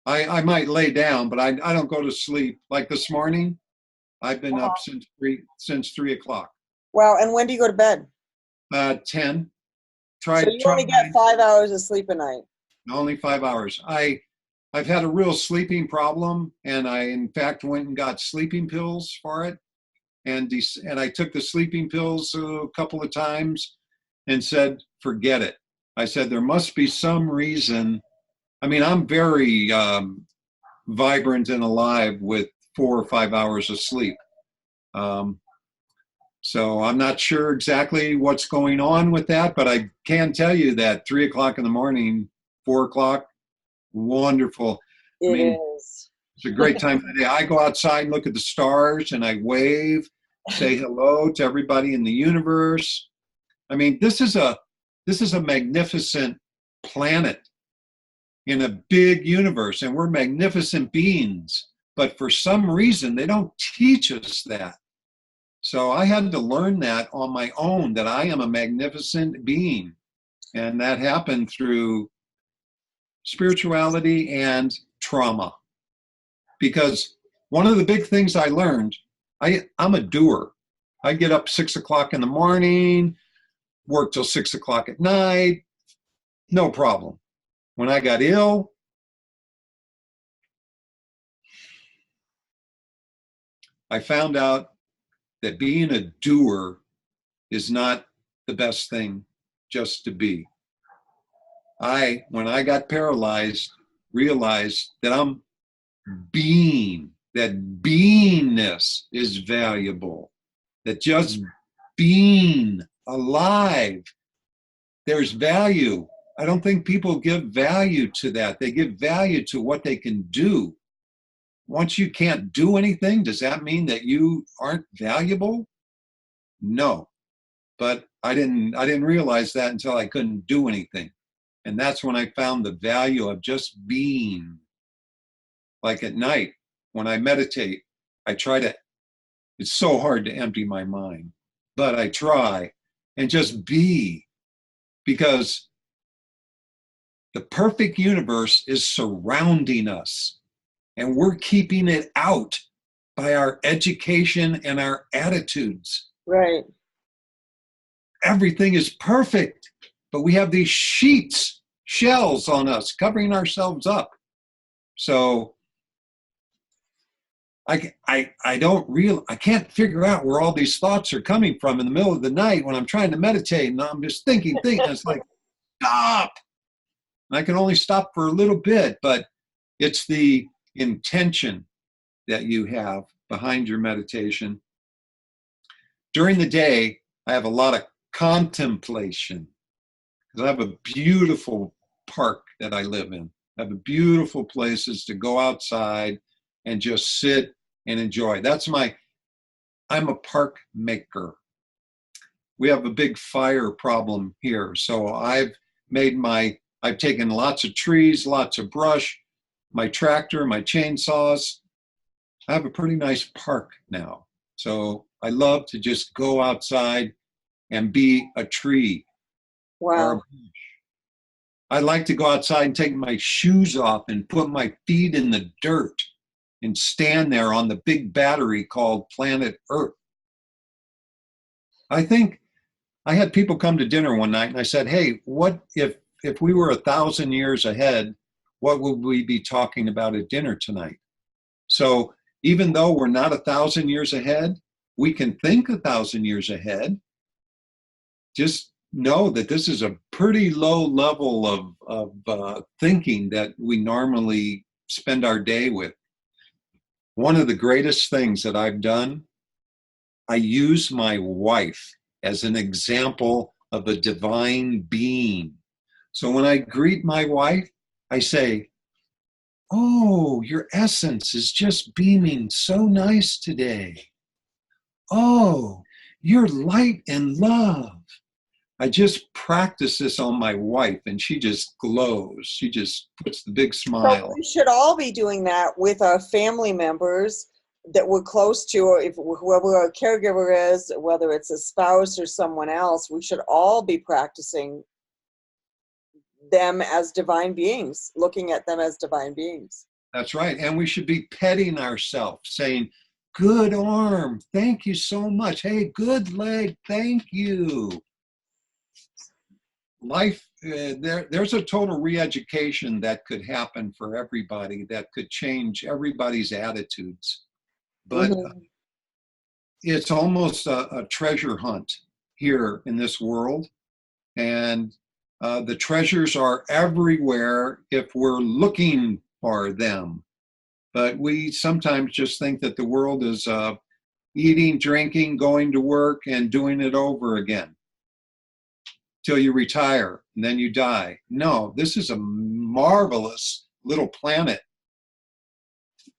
[SPEAKER 2] I might lay down, but I don't go to sleep. Like this morning, I've been up since 3 o'clock.
[SPEAKER 1] Wow, and when do you go to bed?
[SPEAKER 2] 10.
[SPEAKER 1] So you only get 5 hours of sleep a night.
[SPEAKER 2] Only 5 hours. I've had a real sleeping problem, and I in fact went and got sleeping pills for it, and I took the sleeping pills a couple of times and said, forget it. I said, there must be some reason. I mean, I'm very vibrant and alive with 4 or 5 hours of sleep. So I'm not sure exactly what's going on with that, but I can tell you that 3 o'clock in the morning, 4 o'clock, wonderful.
[SPEAKER 1] It is.
[SPEAKER 2] It's a great time of the day. I go outside and look at the stars, and I wave, say hello to everybody in the universe. I mean, this is a magnificent planet in a big universe, and we're magnificent beings. But for some reason, they don't teach us that. So I had to learn that on my own, that I am a magnificent being. And that happened through spirituality and trauma. Because one of the big things I learned, I'm a doer. I get up 6 o'clock in the morning, work till 6 o'clock at night, no problem. When I got ill, I found out that being a doer is not the best thing just to be. When I got paralyzed, realized that I'm being, that beingness is valuable, that just being alive, there's value. I don't think people give value to that. They give value to what they can do. Once you can't do anything, does that mean that you aren't valuable? No. But I didn't realize that until I couldn't do anything. And that's when I found the value of just being. Like at night, when I meditate, it's so hard to empty my mind, but I try and just be, because the perfect universe is surrounding us, and we're keeping it out by our education and our attitudes.
[SPEAKER 1] Right.
[SPEAKER 2] Everything is perfect, but we have these shells on us, covering ourselves up. So I can't figure out where all these thoughts are coming from in the middle of the night when I'm trying to meditate, and I'm just thinking. It's like, stop. And I can only stop for a little bit, but it's the intention that you have behind your meditation. During the day, I have a lot of contemplation, because I have a beautiful park that I live in. I have beautiful places to go outside and just sit and enjoy. I'm a park maker. We have a big fire problem here. So I've taken lots of trees, lots of brush, my tractor, my chainsaws. I have a pretty nice park now. So I love to just go outside and be a tree or a
[SPEAKER 1] Wow.
[SPEAKER 2] bush. I like to go outside and take my shoes off and put my feet in the dirt and stand there on the big battery called planet Earth. I think I had people come to dinner one night and I said, hey, what if we were 1,000 years ahead, what would we be talking about at dinner tonight? So even though we're not 1,000 years ahead, we can think 1,000 years ahead. Just know that this is a pretty low level of thinking that we normally spend our day with. One of the greatest things that I've done, I use my wife as an example of a divine being. So when I greet my wife, I say, oh, your essence is just beaming so nice today. Oh, you're light and love. I just practice this on my wife and she just glows. She just puts the big
[SPEAKER 1] So
[SPEAKER 2] smile.
[SPEAKER 1] we should all be doing that with our family members that we're close to, or if whoever our caregiver is, whether it's a spouse or someone else, we should all be practicing them as divine beings, looking at them as divine beings.
[SPEAKER 2] That's right. And we should be petting ourselves, saying, good arm, thank you so much. Hey, good leg, thank you. Life, there's a total re-education that could happen for everybody that could change everybody's attitudes. But it's almost a treasure hunt here in this world. And the treasures are everywhere if we're looking for them. But we sometimes just think that the world is eating, drinking, going to work, and doing it over again till you retire and then you die. No, this is a marvelous little planet.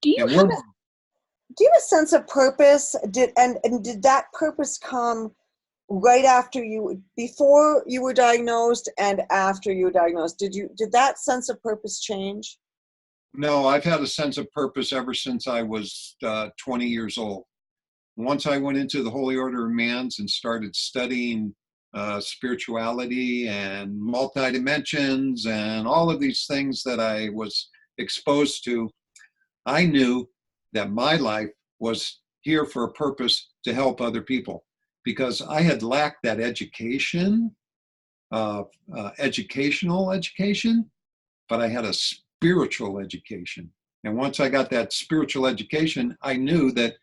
[SPEAKER 1] Do you
[SPEAKER 2] And
[SPEAKER 1] have a sense of purpose? Did that purpose come right after before you were diagnosed and after you were diagnosed? Did that sense of purpose change?
[SPEAKER 2] No, I've had a sense of purpose ever since I was 20 years old. Once I went into the Holy Order of Mans and started studying spirituality and multi-dimensions and all of these things that I was exposed to, I knew that my life was here for a purpose to help other people, because I had lacked that educational education, but I had a spiritual education. And once I got that spiritual education, I knew that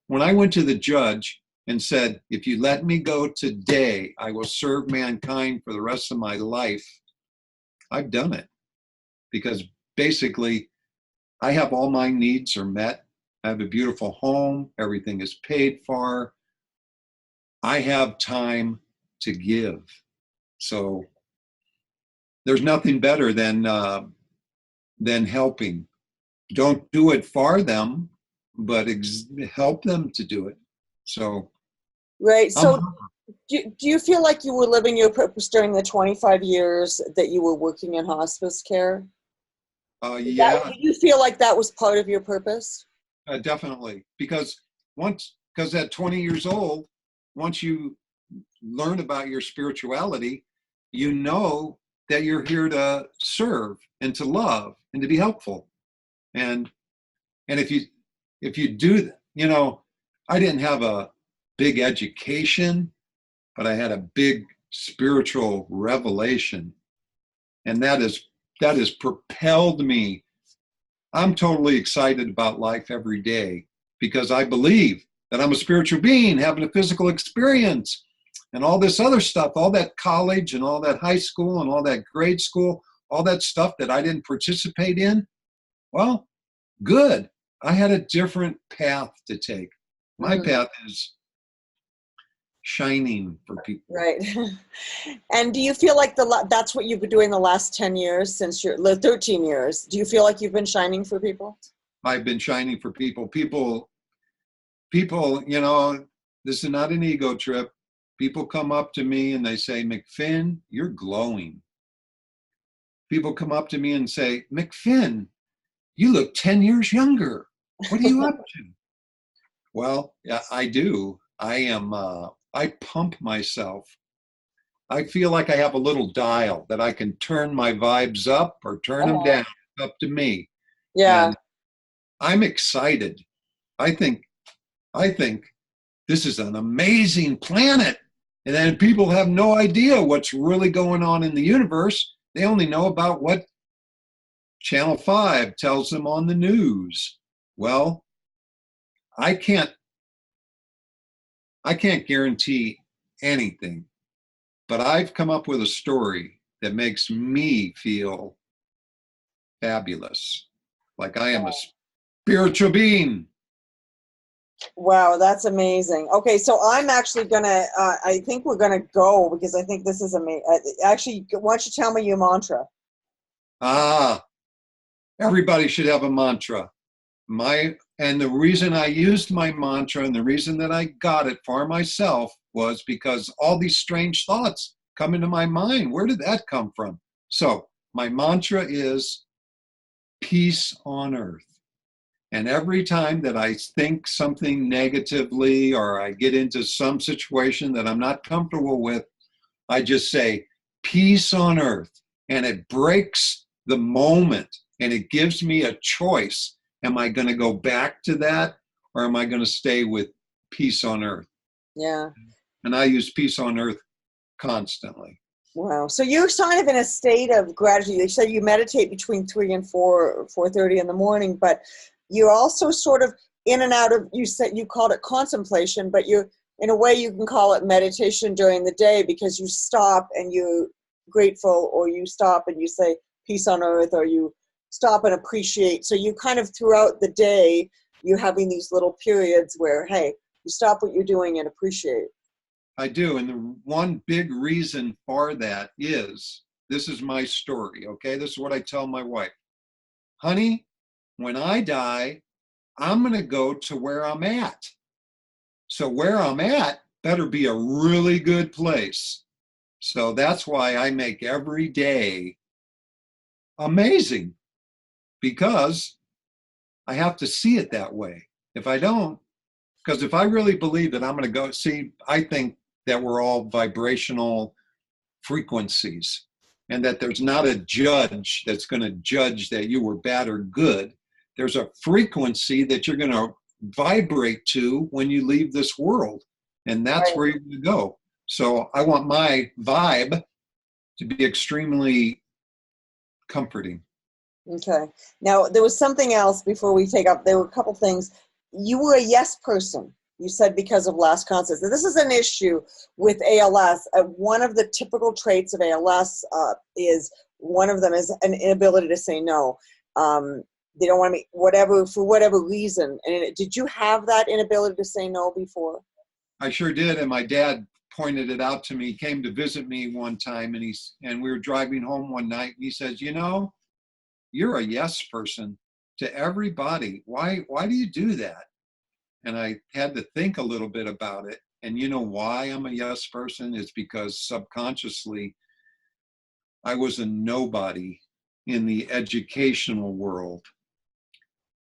[SPEAKER 2] when I went to the judge and said, if you let me go today, I will serve mankind for the rest of my life, I've done it. Because basically, I have all my needs are met. I have a beautiful home. Everything is paid for. I have time to give. So there's nothing better than helping. Don't do it for them, but help them to do it. So,
[SPEAKER 1] right. So do you feel like you were living your purpose during the 25 years that you were working in hospice care?
[SPEAKER 2] yeah.
[SPEAKER 1] Do you feel like that was part of your purpose?
[SPEAKER 2] Definitely. Because at 20 years old, once you learn about your spirituality, you know that you're here to serve and to love and to be helpful. And if you do that, I didn't have a big education, but I had a big spiritual revelation. And that has propelled me. I'm totally excited about life every day because I believe that I'm a spiritual being having a physical experience, and all this other stuff, all that college and all that high school and all that grade school, all that stuff that I didn't participate in. Well, good. I had a different path to take. My path is shining for people.
[SPEAKER 1] Right. And do you feel like that's what you've been doing the last 10 years since 13 years? Do you feel like you've been shining for people?
[SPEAKER 2] I've been shining for people. People, this is not an ego trip. People come up to me and they say, McFinn, you're glowing. People come up to me and say, McFinn, you look 10 years younger. What are you up to? Well, yeah, I do. I pump myself. I feel like I have a little dial that I can turn my vibes up or turn them
[SPEAKER 1] Uh-huh.
[SPEAKER 2] down, up to me.
[SPEAKER 1] Yeah.
[SPEAKER 2] And I'm excited. I think, I think this is an amazing planet. And then people have no idea what's really going on in the universe. They only know about what Channel 5 tells them on the news. Well, I can't I can't guarantee anything, but I've come up with a story that makes me feel fabulous, like I am a spiritual being.
[SPEAKER 1] Wow, that's amazing. Okay, so I'm actually gonna. I think we're gonna go because I think this is amazing. Actually, why don't you tell me your mantra?
[SPEAKER 2] Ah, everybody should have a mantra. And the reason I used my mantra and the reason that I got it for myself was because all these strange thoughts come into my mind. Where did that come from? So my mantra is peace on earth. And every time that I think something negatively or I get into some situation that I'm not comfortable with, I just say peace on earth. And it breaks the moment and it gives me a choice. Am I going to go back to that or am I going to stay with peace on earth?
[SPEAKER 1] Yeah.
[SPEAKER 2] And I use peace on earth constantly.
[SPEAKER 1] Wow. So you're kind of in a state of gratitude. You said you meditate between 3 and 4:30 in the morning, but you're also sort of in and out of, you said you called it contemplation, but you, in a way you can call it meditation during the day because you stop and you're grateful, or you stop and you say peace on earth, or you stop and appreciate. So you kind of throughout the day, you're having these little periods where, hey, you stop what you're doing and appreciate.
[SPEAKER 2] I do. And the one big reason for that is this is my story. Okay. This is what I tell my wife. Honey, when I die, I'm going to go to where I'm at. So where I'm at better be a really good place. So that's why I make every day amazing, because I have to see it that way. If I don't, because if I really believe that I'm going to go see, I think that we're all vibrational frequencies and that there's not a judge that's going to judge that you were bad or good. There's a frequency that you're going to vibrate to when you leave this world, and that's
[SPEAKER 1] Right.
[SPEAKER 2] where you're going to go. So I want my vibe to be extremely comforting.
[SPEAKER 1] Okay. Now, there was something else before we take up. There were a couple things. You were a yes person. You said because of last concerts. Now, this is an issue with ALS. One of the typical traits of ALS is one of them is an inability to say no. They don't want to make whatever, for whatever reason. And did you have that inability to say no before?
[SPEAKER 2] I sure did, and my dad pointed it out to me. He came to visit me one time, and we were driving home one night, and he says, "You know, you're a yes person to everybody. Why do you do that?" And I had to think a little bit about it. And you know why I'm a yes person is because subconsciously I was a nobody in the educational world.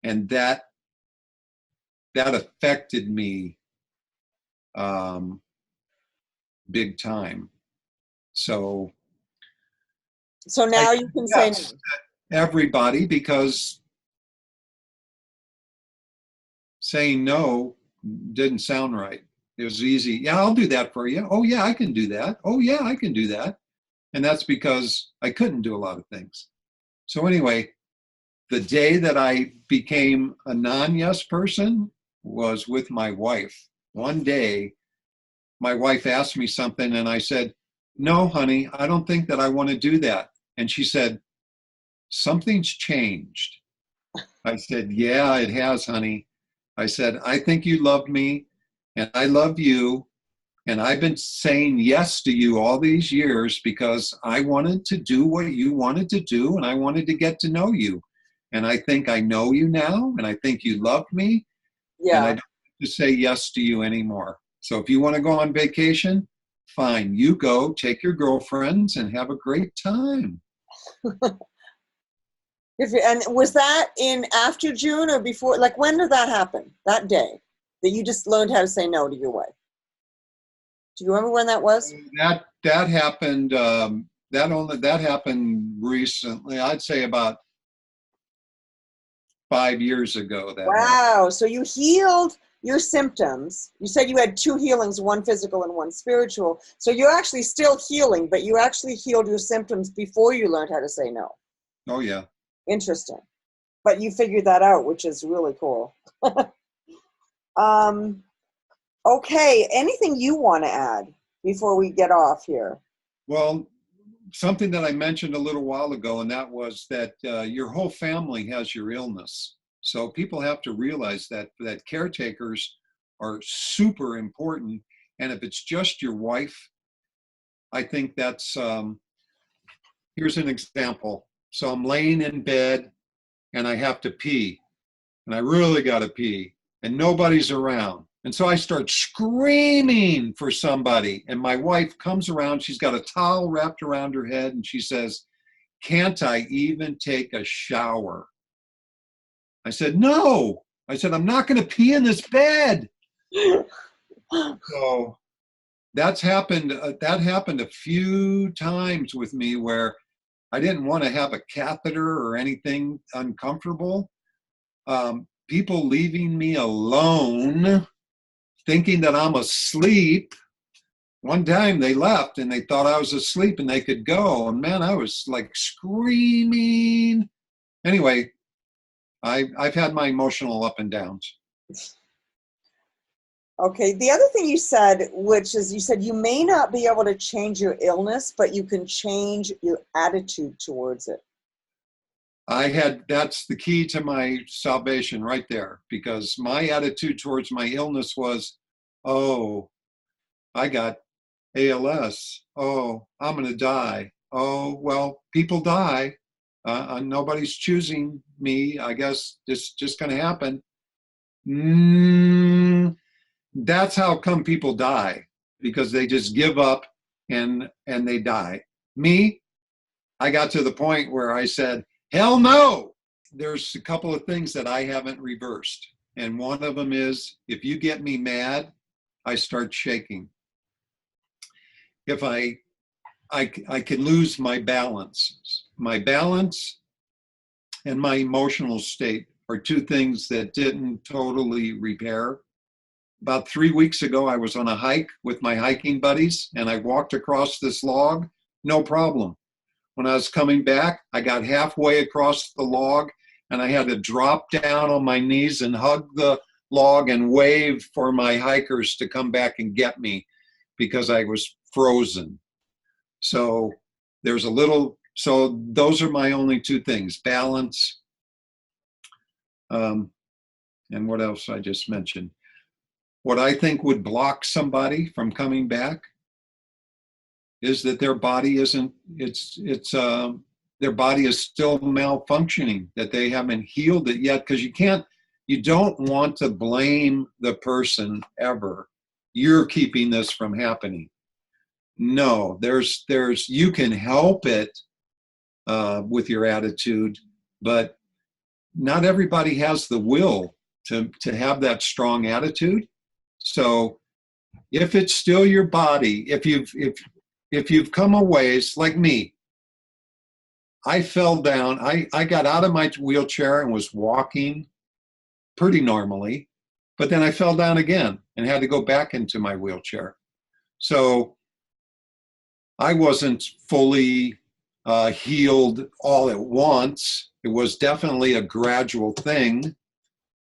[SPEAKER 2] And that affected me big time. So
[SPEAKER 1] Now you can say no.
[SPEAKER 2] yes, everybody, because saying no didn't sound right. It was easy. Yeah, I'll do that for you. Oh, yeah, I can do that. Oh, yeah, I can do that. And that's because I couldn't do a lot of things. So anyway, the day that I became a non-yes person was with my wife. One day, my wife asked me something and I said, "No, honey, I don't think that I want to do that." And she said, "Something's changed." I said, "Yeah, it has, honey." I said, "I think you love me and I love you. And I've been saying yes to you all these years because I wanted to do what you wanted to do and I wanted to get to know you. And I think I know you now and I think you love me and I
[SPEAKER 1] Yeah.
[SPEAKER 2] don't have to say yes to you anymore. So if you want to go on vacation, fine, you go, take your girlfriends and have a great time."
[SPEAKER 1] And was that in after June or before? Like, when did that happen? That day that you just learned how to say no to your wife? Do you remember when that was?
[SPEAKER 2] That happened. That happened recently. I'd say about 5 years ago. That happened.
[SPEAKER 1] Wow. So you healed your symptoms. You said you had 2 healings, one physical and one spiritual. So you're actually still healing, but you actually healed your symptoms before you learned how to say no.
[SPEAKER 2] Oh yeah.
[SPEAKER 1] Interesting. But you figured that out, which is really cool. Okay. Anything you want to add before we get off here?
[SPEAKER 2] Well, something that I mentioned a little while ago, and that was that your whole family has your illness. So people have to realize that caretakers are super important. And if it's just your wife, I think that's, here's an example. So I'm laying in bed and I have to pee, and I really got to pee, and nobody's around. And so I start screaming for somebody, and my wife comes around. She's got a towel wrapped around her head, and she says, "Can't I even take a shower?" I said, "No." I said, "I'm not going to pee in this bed." So that's happened. That happened a few times with me where I didn't want to have a catheter or anything uncomfortable. People leaving me alone, thinking that I'm asleep. One time they left and they thought I was asleep and they could go. And man, I was like screaming. Anyway, I've had my emotional up and downs.
[SPEAKER 1] Okay. The other thing you said, which is you said you may not be able to change your illness, but you can change your attitude towards it.
[SPEAKER 2] That's the key to my salvation right there, because my attitude towards my illness was, oh, I got ALS. Oh, I'm going to die. Oh, well, people die. Nobody's choosing me. I guess it's just going to happen. That's how come people die, because they just give up and they die. Me, I got to the point where I said, hell no. There's a couple of things that I haven't reversed. And one of them is, if you get me mad, I start shaking. If I can lose my balance. My balance and my emotional state are 2 things that didn't totally repair. About 3 weeks ago, I was on a hike with my hiking buddies, and I walked across this log, no problem. When I was coming back, I got halfway across the log, and I had to drop down on my knees and hug the log and wave for my hikers to come back and get me, because I was frozen. So those are my only 2 things: balance, and what else I just mentioned. What I think would block somebody from coming back is that their body their body is still malfunctioning, that they haven't healed it yet, because you don't want to blame the person ever. You're keeping this from happening. No, you can help it with your attitude, but not everybody has the will to have that strong attitude. So if it's still your body, if you've come a ways, like me, I fell down. I got out of my wheelchair and was walking pretty normally, but then I fell down again and had to go back into my wheelchair. So I wasn't fully healed all at once. It was definitely a gradual thing.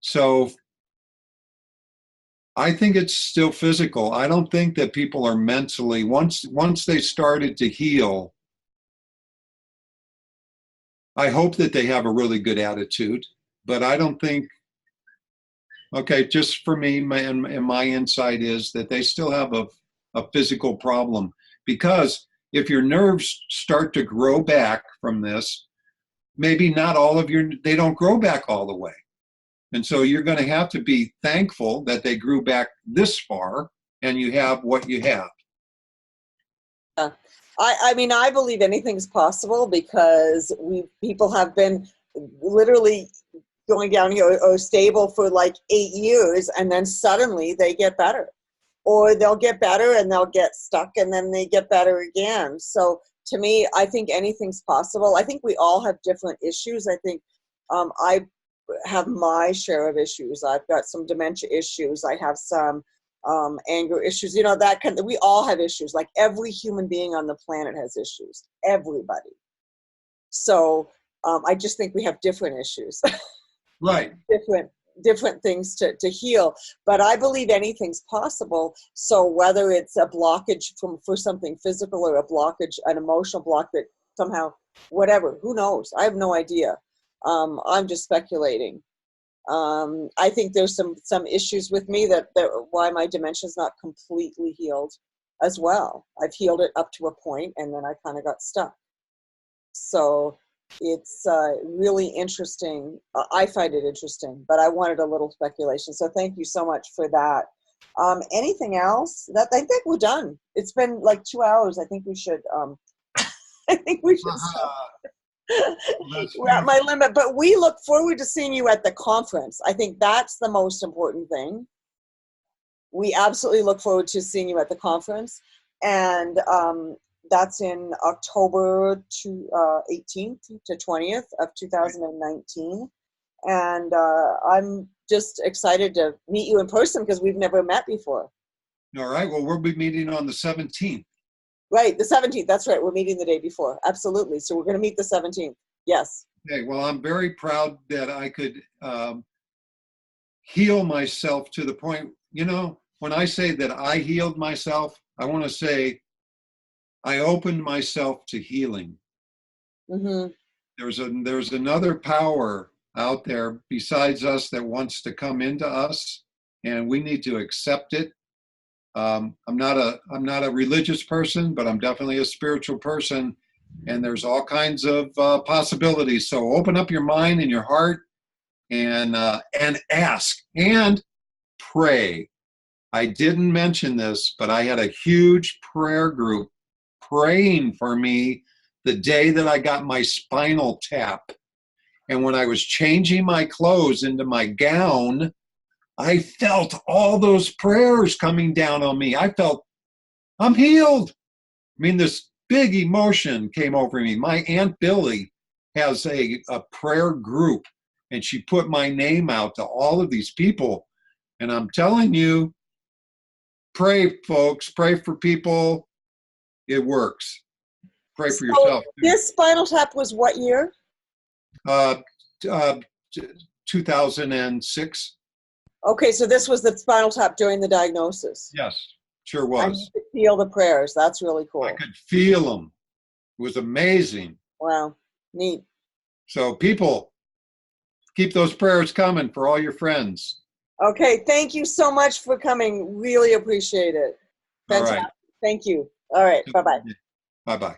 [SPEAKER 2] So I think it's still physical. I don't think that people are mentally, once they started to heal, I hope that they have a really good attitude, but I don't think, okay, just for me, my insight is that they still have a physical problem, because if your nerves start to grow back from this, maybe not all of they don't grow back all the way. And so you're going to have to be thankful that they grew back this far and you have what you have.
[SPEAKER 1] I mean, I believe anything's possible, because people have been literally going down here or stable for like 8 years, and then suddenly they get better. Or they'll get better and they'll get stuck and then they get better again. So to me, I think anything's possible. I think we all have different issues. I think I have my share of issues. I've got some dementia issues. I have some anger issues, you know, that kind of, we all have issues. Like every human being on the planet has issues, everybody. So I just think we have different issues.
[SPEAKER 2] Right.
[SPEAKER 1] different things to heal, but I believe anything's possible. So whether it's a blockage for something physical or a blockage, an emotional block that somehow, whatever, who knows? I have no idea. I'm just speculating. I think there's some issues with me that why my dementia is not completely healed as well. I've healed it up to a point and then I kind of got stuck. So it's really interesting. I find it interesting, but I wanted a little speculation. So thank you so much for that. Anything else? That I think we're done. It's been like 2 hours. I think we should. I think we should stop. We're at my limit, but we look forward to seeing you at the conference. I think that's the most important thing. We absolutely look forward to seeing you at the conference, and that's in October 18th to 20th of 2019. And I'm just excited to meet you in person because we've never met before.
[SPEAKER 2] All right. Well, we'll be meeting on the 17th.
[SPEAKER 1] Right. The 17th. That's right. We're meeting the day before. Absolutely. So we're going to meet the 17th. Yes.
[SPEAKER 2] Okay. Well, I'm very proud that I could heal myself to the point, you know, when I say that I healed myself, I want to say I opened myself to healing.
[SPEAKER 1] Mm-hmm.
[SPEAKER 2] There's another power out there besides us that wants to come into us, and we need to accept it. I'm not a religious person, but I'm definitely a spiritual person, and there's all kinds of possibilities. So open up your mind and your heart, and ask and pray. I didn't mention this, but I had a huge prayer group praying for me the day that I got my spinal tap. And when I was changing my clothes into my gown, I felt all those prayers coming down on me. I felt I'm healed. I mean, this big emotion came over me. My Aunt Billy has a prayer group, and she put my name out to all of these people. And I'm telling you, pray, folks, pray for people. It works. Pray for yourself.
[SPEAKER 1] This spinal tap was what year?
[SPEAKER 2] 2006.
[SPEAKER 1] Okay, so this was the spinal tap during the diagnosis.
[SPEAKER 2] Yes, sure
[SPEAKER 1] And
[SPEAKER 2] was.
[SPEAKER 1] you could feel the prayers. That's really cool.
[SPEAKER 2] I could feel them. It was amazing.
[SPEAKER 1] Wow, neat.
[SPEAKER 2] So people, keep those prayers coming for all your friends.
[SPEAKER 1] Okay, thank you so much for coming. Really appreciate it.
[SPEAKER 2] All
[SPEAKER 1] Fantastic.
[SPEAKER 2] right.
[SPEAKER 1] Thank you. All right, bye-bye.
[SPEAKER 2] Bye-bye.